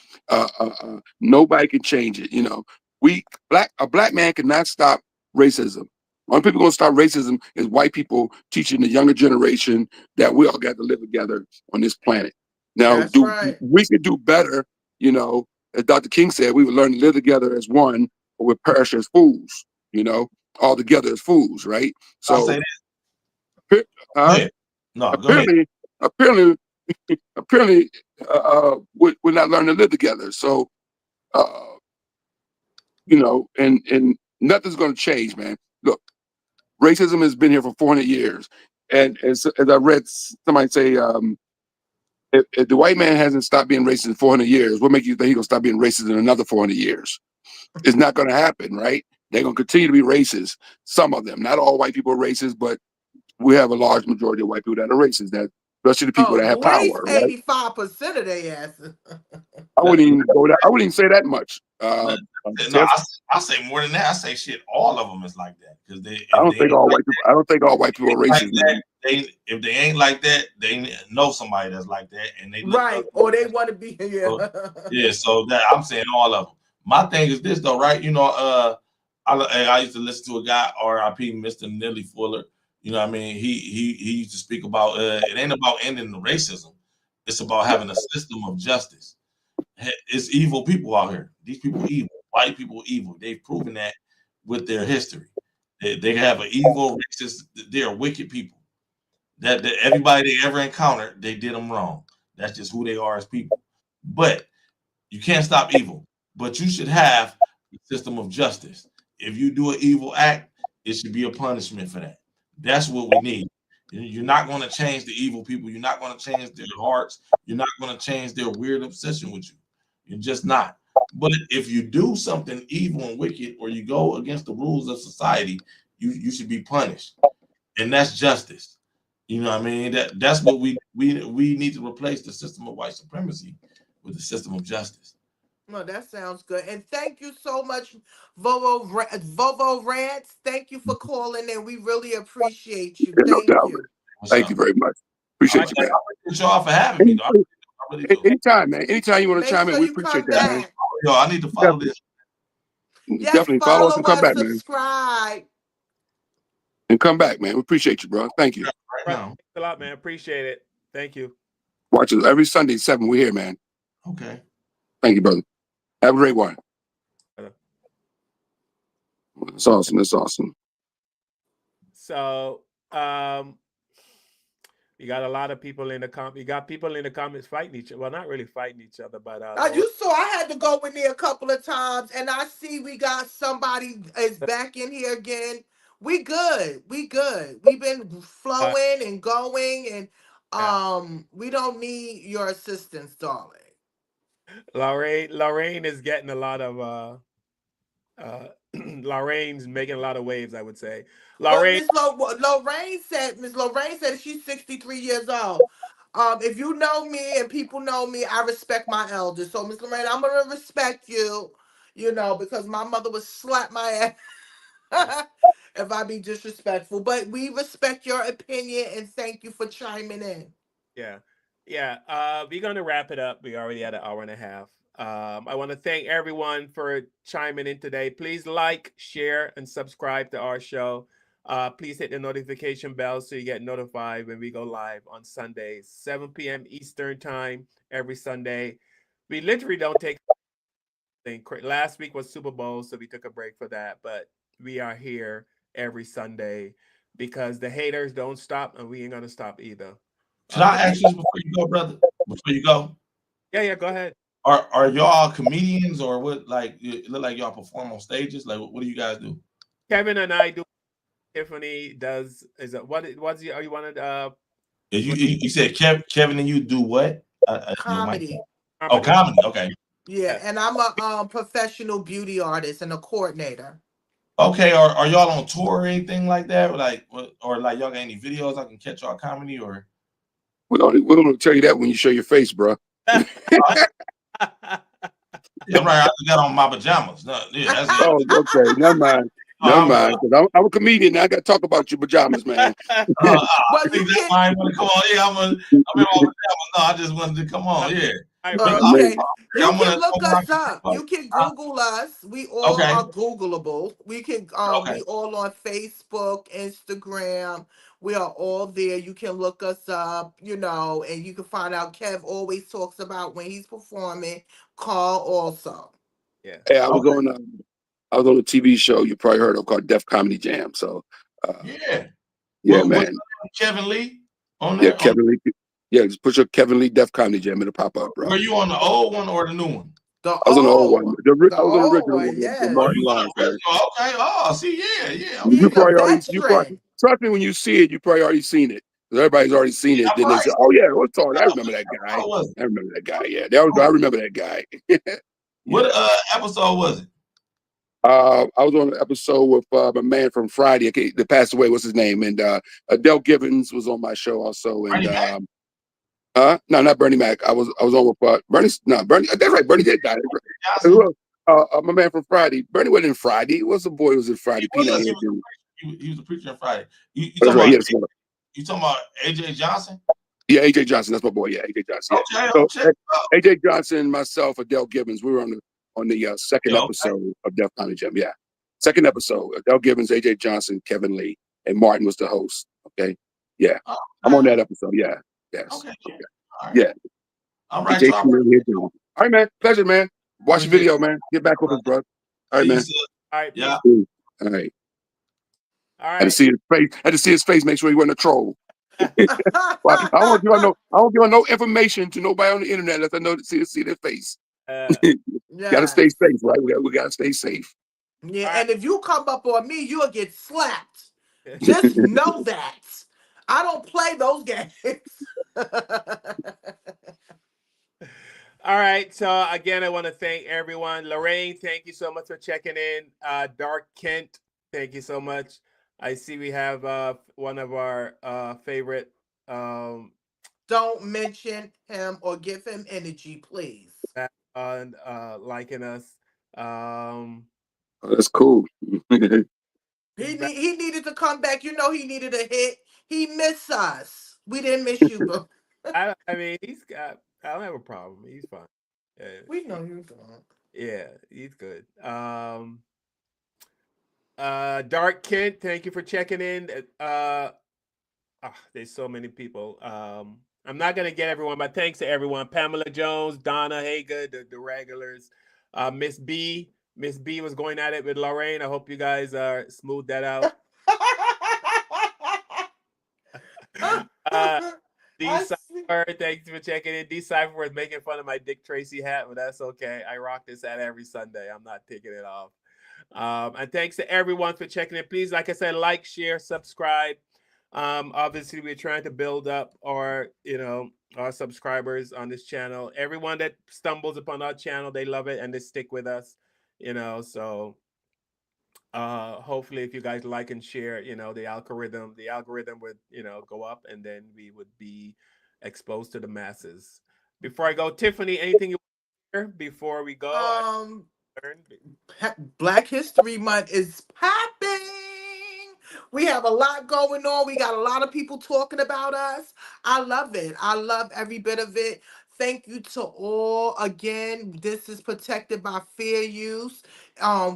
Nobody can change it. A black man cannot stop racism. Only people gonna stop racism is white people teaching the younger generation that we all got to live together on this planet. Now, we could do better. As Dr. King said, we would learn to live together as one, or we perish as fools. All together as fools, right? So, I'll say this. apparently, we're not learning to live together. So, and nothing's going to change, man. Look, racism has been here for 400 years, and as I read somebody say, if the white man hasn't stopped being racist in 400 years, what makes you think he's going to stop being racist in another 400 years? It's not going to happen, right? They're going to continue to be racist. Some of them, not all white people are racist, but we have a large majority of white people that are racist. That especially the people that have power. At least 85% of their asses. I wouldn't even go that. I wouldn't even say that much. No, I say more than that. I say shit. All of them is like that because I don't think all white people are racist. If they ain't like that, they know somebody that's like that, and they or they want to be So that I'm saying all of them. My thing is this though, right? I used to listen to a guy, R.I.P. Mr. Nelly Fuller. You know what I mean? He used to speak about it ain't about ending the racism. It's about having a system of justice. It's evil people out here. These people evil. White people evil. They've proven that with their history. They have an evil, racist. They are wicked people. That everybody they ever encountered, they did them wrong. That's just who they are as people. But you can't stop evil. But you should have a system of justice. If you do an evil act, it should be a punishment for that. That's what we need. You're not going to change the evil people. You're not going to change their hearts. You're not going to change their weird obsession with you. You're just not. But if you do something evil and wicked, or you go against the rules of society, you should be punished. And that's justice. You know what I mean? That's what we need to replace the system of white supremacy with the system of justice. No, that sounds good. And thank you so much, Vovo Rants. Thank you for calling in. We really appreciate you. Thank you. Thank you very much. Appreciate you, man. Thank y'all for having me. Anytime, man. Anytime you want to chime in, we appreciate that, man. Yo, I need to follow this. Yes, definitely follow us and come back, subscribe. Man. And come back, man. We appreciate you, bro. Thank you. Thanks a lot, man. Appreciate it. Thank you. Watch us every Sunday, 7. We're here, man. Okay. Thank you, brother. Have a great one. That's awesome. That's awesome. So, you got a lot of people in the You got people in the comments fighting each other. Well, not really fighting each other, but You saw I had to go in there a couple of times, and I see we got somebody is back in here again. We good. We good. We've been flowing and going, and we don't need your assistance, darling. Lorraine is getting a lot of Lorraine's making a lot of waves, I would say. Lorraine, Miss Lorraine said she's 63 years old. If you know me and people know me, I respect my elders. So, Miss Lorraine, I'm gonna respect you, because my mother would slap my ass if I be disrespectful. But we respect your opinion and thank you for chiming in. yeah. We're gonna wrap it up. We already had an hour and a half. I want to thank everyone for chiming in today. Please like, share, and subscribe to our show. Please hit the notification bell so you get notified when we go live on Sundays, 7 p.m. Eastern time every Sunday. We literally don't take thing. Last week was Super Bowl, so we took a break for that. But we are here every Sunday because the haters don't stop, and we ain't gonna stop either. Should I ask you this before you go, brother? Before you go? Yeah, go ahead. Are y'all comedians or what? Like, it look like y'all perform on stages? Like, what do you guys do? Kevin and I do. Tiffany does. Is it what's you? Are you wanted? You said Kevin and you do what? Comedy. Oh, comedy. Okay. Yeah, and I'm a professional beauty artist and a coordinator. Okay, are y'all on tour or anything like that? Or like y'all got any videos I can catch y'all comedy or? We're gonna tell you that when you show your face, bro. Yeah, right. I just got on my pajamas. No, yeah, that's it. Oh, okay. Never mind. Never mind. I'm a comedian. I got to talk about your pajamas, man. Well, you can. I want to come on. Yeah, I'm in my pajamas. No, I just wanted to come on. Yeah. Okay. You can look us up. You can Google us. We all are Googleable. We can we all on Facebook, Instagram. We are all there. You can look us up, and you can find out Kev always talks about when he's performing. Carl also. Yeah. Hey, I was on a TV show you probably heard of called Def Comedy Jam. So yeah, man. Kevin Lee on there? there? Yeah, Kevin Lee. Yeah, just push up Kevin Lee Def Comedy Jam. It'll pop up, bro. Were you on the old one or the new one? I was on the old one. I was on the original one. Yes. With Martin Lawrence. Okay. Oh, see, yeah. You trust me when you see it. You probably already seen it. Everybody's already seen it. Then they say, "Oh yeah, what's on? I remember that guy. I remember that guy. Yeah, I remember that guy." What episode was it? I was on an episode with my man from Friday that passed away. What's his name? And Adele Gibbons was on my show also. And no, not Bernie Mac. I was on with Bernie. No, Bernie. That's right. Bernie did die. My man from Friday. Bernie wasn't in Friday. What's the boy who was in Friday? Peanut Head. He was a preacher on Friday. You talking about AJ Johnson? Yeah, AJ Johnson. That's my boy. Yeah, AJ Johnson. Yeah. So AJ Johnson, myself, Adele Gibbons. We were on the second episode of Def Comedy Jam. Yeah, second episode. Adele Gibbons, AJ Johnson, Kevin Lee, and Martin was the host. Okay. Yeah, I'm on that episode. Yeah. Yes. Okay. Right. Yeah. All right. All right, man. Pleasure, man. Watch the video, man. Get back with us, bro. All right, man. All right. Yeah. All right. All right. Had to see his face. Had to see his face. Make sure he wasn't a troll. Well, I don't give no information to nobody on the internet unless I know to see their face. Gotta stay safe, right? We gotta stay safe. Yeah, and if you come up on me, you'll get slapped. Just know that. I don't play those games. All right. So again, I want to thank everyone. Lorraine, thank you so much for checking in. Dark Kent, thank you so much. I see we have one of our favorite. Don't mention him or give him energy, please. And liking us. That's cool. He needed to come back. He needed a hit. He missed us. We didn't miss you, bro. I mean, I don't have a problem. he's fine. We know you're good. Yeah, he's good. Dark Kent, thank you for checking in. There's so many people. I'm not gonna get everyone, but thanks to everyone. Pamela Jones, Donna Hager, the regulars. Miss B. Miss B was going at it with Lorraine. I hope you guys smooth that out. D Cypher, thanks for checking in. D Cypher was making fun of my Dick Tracy hat, but that's okay. I rock this hat every Sunday. I'm not taking it off. And thanks to everyone for checking in. Please, like I said, like, share, subscribe. Obviously, we're trying to build up our subscribers on this channel. Everyone that stumbles upon our channel, they love it and they stick with us. So hopefully if you guys like and share, the algorithm would go up, and then we would be exposed to the masses. Before I go, Tiffany, anything you want to share before we go? Black History Month is popping. We have a lot going on. We got a lot of people talking about us. I love it. I love every bit of it. Thank you to all. Again, this is protected by fair use.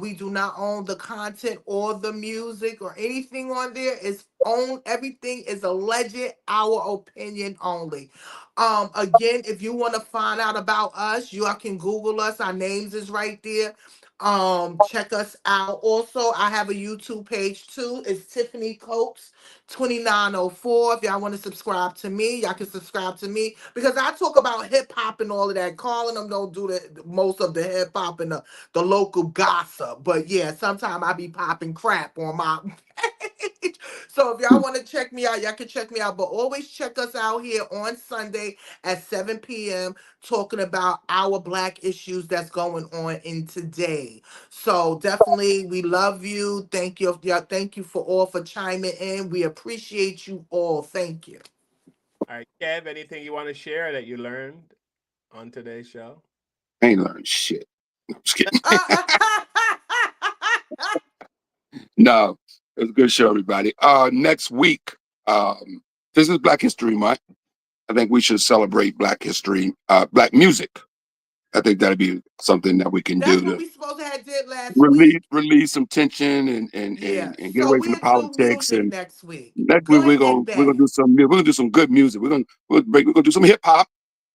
We do not own the content or the music or anything on there. It's owned. Everything is alleged, our opinion only. Again, if you want to find out about us, you all can Google us. Our names is right there. Check us out. Also, I have a YouTube page too. It's Tiffany Coates 2904. If y'all want to subscribe to me, y'all can subscribe to me because I talk about hip hop and all of that. Calling them don't do most of the hip hop and the local gossip. But yeah, sometimes I be popping crap on my page. So if y'all want to check me out, y'all can check me out. But always check us out here on Sunday at 7 p.m. talking about our Black issues that's going on in today. So definitely, we love you. Thank you. Yeah, thank you for chiming in. We appreciate you all. Thank you. All right, Kev, anything you want to share that you learned on today's show? I ain't learned shit. I'm just kidding. No, it was a good show, everybody. Next week, this is Black History Month. I think we should celebrate Black history, Black music. I think that'd be something that we can That's do what to we supposed to have did last week. release some tension and get So away from the we'll do politics. music And next week. next week Good and we're gonna bad. do some good music. We're gonna do some hip hop.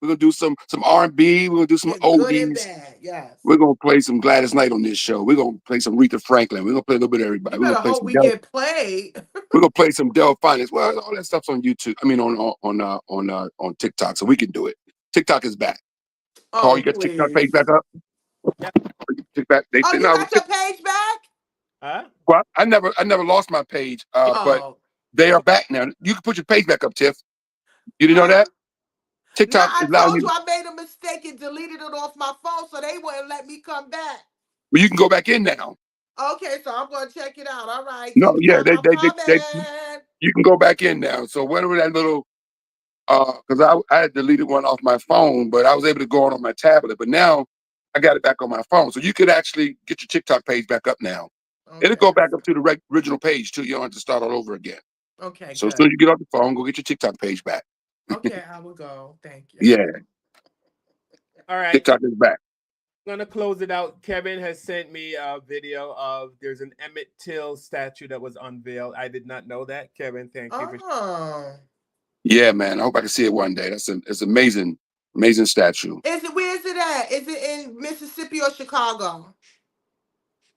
We're gonna do some R&B. We're gonna do some Good and oldies. bad. Yes. We're gonna play some Gladys Knight on this show. We're gonna play some Aretha Franklin. We're gonna play a little bit of everybody. You We're gonna better play hope some we get played. we're gonna play some Delphonics. Well, all that stuff's on YouTube. I mean on TikTok, so we can do it. TikTok is back. Carl, you got the TikTok page back up? Yeah. TikTok, You got your page back? Huh? Well, I never lost my page, but they are back now. You can put your page back up, Tiff. You didn't know that? No, TikTok I is allowing told you. you I made a mistake and deleted it off my phone, so they wouldn't let me come back. Well, you can go back in now. Okay, so I'm gonna check it out. All right. No, yeah, I'm coming. you can go back in now. So whatever that little, because I had deleted one off my phone, but I was able to go on my tablet. But now I got it back on my phone, so you could actually get your TikTok page back up now. Okay. It'll go back up to the original page too. You don't have to start all over again. Okay. So as soon as you get off the phone, go get your TikTok page back. Okay, I will go. Thank you. Yeah. All right. TikTok is back. I'm gonna close it out. Kevin has sent me a video of there's an Emmett Till statue that was unveiled. I did not know that. Kevin, thank you for. Yeah, man. I hope I can see it one day. It's amazing statue. Where is it at? Is it in Mississippi or Chicago?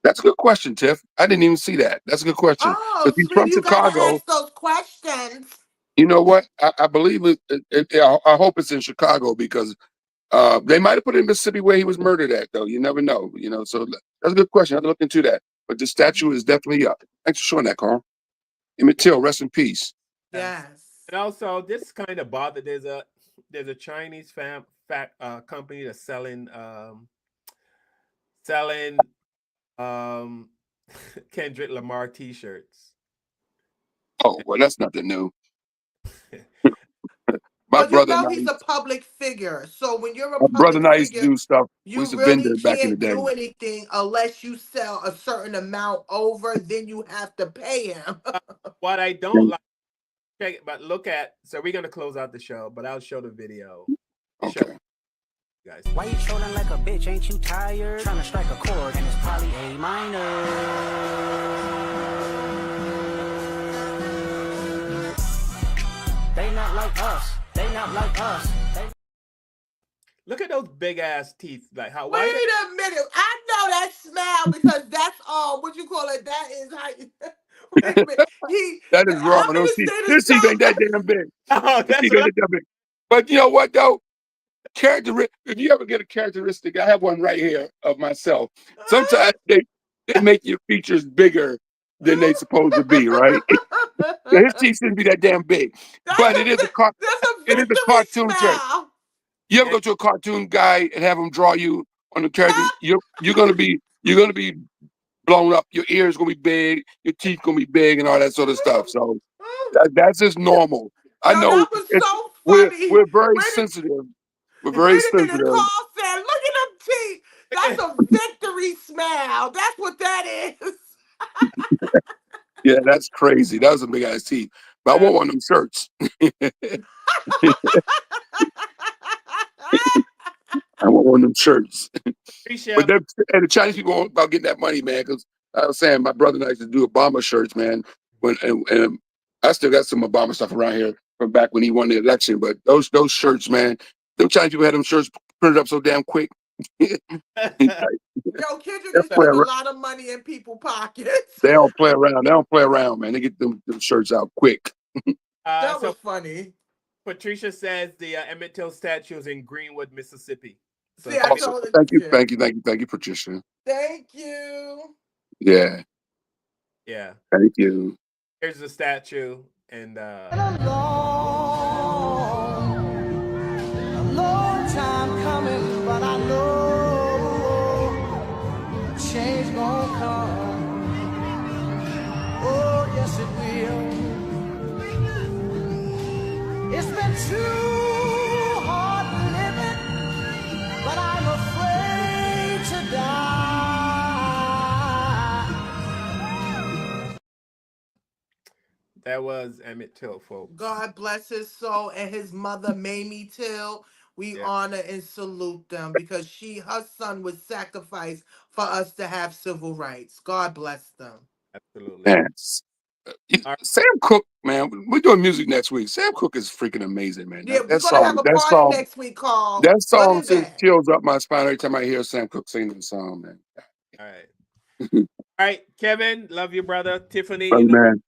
That's a good question, Tiff. I didn't even see that. That's a good question. Oh, he's from you Chicago. gotta ask those questions. You know what? I believe I hope it's in Chicago because they might have put it in Mississippi where he was murdered at, though. You never know. So that's a good question. I have to look into that. But the statue is definitely up. Thanks for showing that, Carl. Emmett Till, rest in peace. Yes. And also, this kind of bothered. There's a Chinese company that's selling Kendrick Lamar T-shirts. Oh well, that's nothing new. But you know he's a public figure, so when you're a public brother and I used to figure, do stuff. you We used to really vend it back in the can't day. do anything unless you sell a certain amount over. Then you have to pay him. What I don't like, check it, but look at. So we're gonna close out the show, but I'll show the video. Okay. Guys. Why you trolling like a bitch? Ain't you tired? Trying to strike a chord and it's probably A minor. They not like us. They out like us. Look at those big ass teeth. Like how? Wait a minute. I know that smile because that's what you call it. That is how. Wait a minute. That is wrong. I'm Those gonna teeth, say his the teeth ain't that show. damn big. Oh, His that's teeth what ain't that big. But you know what though? If you ever get a characteristic, I have one right here of myself. Sometimes they make your features bigger than they supposed to be, right? His teeth shouldn't be that damn big. But it is That's a it is a victory cartoon trick. smile. You ever go to a cartoon guy and have him draw you on the character? You're gonna be blown up. Your ears gonna be big. Your teeth gonna be big, and all that sort of stuff. So that's just normal. I Yo, know that was it's so funny. we're very sensitive. We're very Wait a minute, sensitive. Carl said, look at them teeth. That's a victory smile. That's what that is. Yeah, that's crazy. That was a big ass teeth. But I want one of them shirts. I want one of them shirts. But and the Chinese people are about getting that money, man. Because I was saying, my brother and I used to do Obama shirts, man. And I still got some Obama stuff around here from back when he won the election. But those shirts, man, them Chinese people had them shirts printed up so damn quick. Yo, Kendrick is putting a lot of money in people's pockets. They don't play around. They don't play around, man. They get them shirts out quick. That was funny. Patricia says the Emmett Till statue is in Greenwood, Mississippi. So See, I told thank you, Patricia. Thank you. Yeah. Yeah. Thank you. Here's the statue, and A long time coming, but I know change gonna come. Oh, yes it will. It's been too hard living, but I'm afraid to die. that was Emmett Till, folks. God bless his soul and his mother, Mamie Till. We honor and salute them because her son was sacrificed for us to have civil rights. God bless them. Absolutely. Man, Sam Cooke, man, we're doing music next week. Sam Cooke is freaking amazing, man. Yeah, we're gonna have a party next week, Carl. That What song is just that? chills up my spine every time I hear Sam Cooke sing that song, man. All right. All right, Kevin, love you, brother. Tiffany, Love you, man.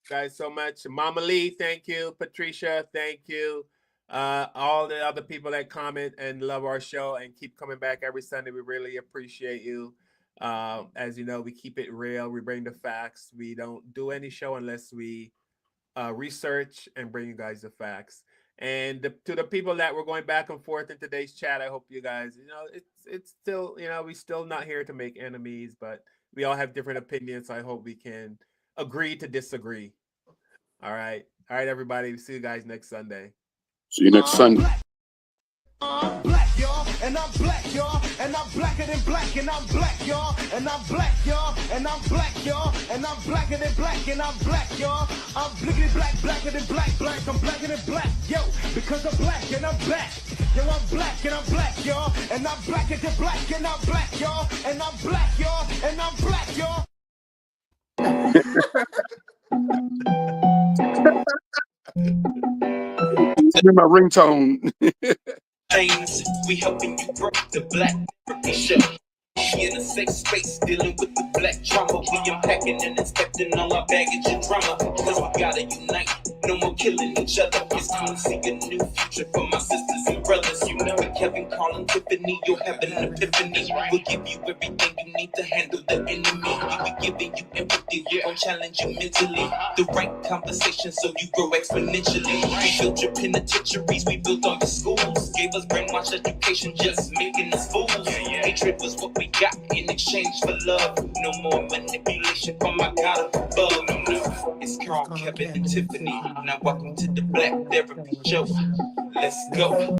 guys so much. Mama Lee, thank you. Patricia, thank you. All the other people that comment and love our show and keep coming back every Sunday. We really appreciate you. As you know, we keep it real. We bring the facts. We don't do any show unless we research and bring you guys the facts. And to the people that were going back and forth in today's chat, I hope you guys, it's still, we still not here to make enemies, but we all have different opinions. So I hope we can agree to disagree. All right, everybody. See you guys next Sunday. See you next Sunday. I'm black, y'all, and I'm black, y'all, and I'm blacker than black, and I'm black, y'all, and I'm black, y'all, and I'm black, y'all, and I'm blacker than black, and I'm black, y'all. I'm blickety black, blacker than black, I'm blacker than black, yo, because I'm black and I'm black. Yo, I'm black and I'm black, y'all, and I'm blacker than black, and I'm black, y'all, and I'm black, y'all, and I'm black, y'all. It's been my ringtone. Chains, we helping you break the black show. We in a safe space dealing with the black trauma. We unpacking and inspecting all our baggage and drama. Cause we gotta unite, no more killing each other. It's time to see a new future for my sisters and brothers. You know it, Kevin, Colin, Tiffany, you'll have an epiphany. We'll give you everything you need to handle the enemy. We be giving you empathy, we gon' challenge you mentally. The right conversation so you grow exponentially. We built your penitentiaries, we built all your schools. Gave us brainwashed education, just making us fools. Hatred was what we got in exchange for love. No more manipulation from my God above. No, it's Carl, Kevin, and Tiffany. Now welcome to the Black Therapy Show. Let's go.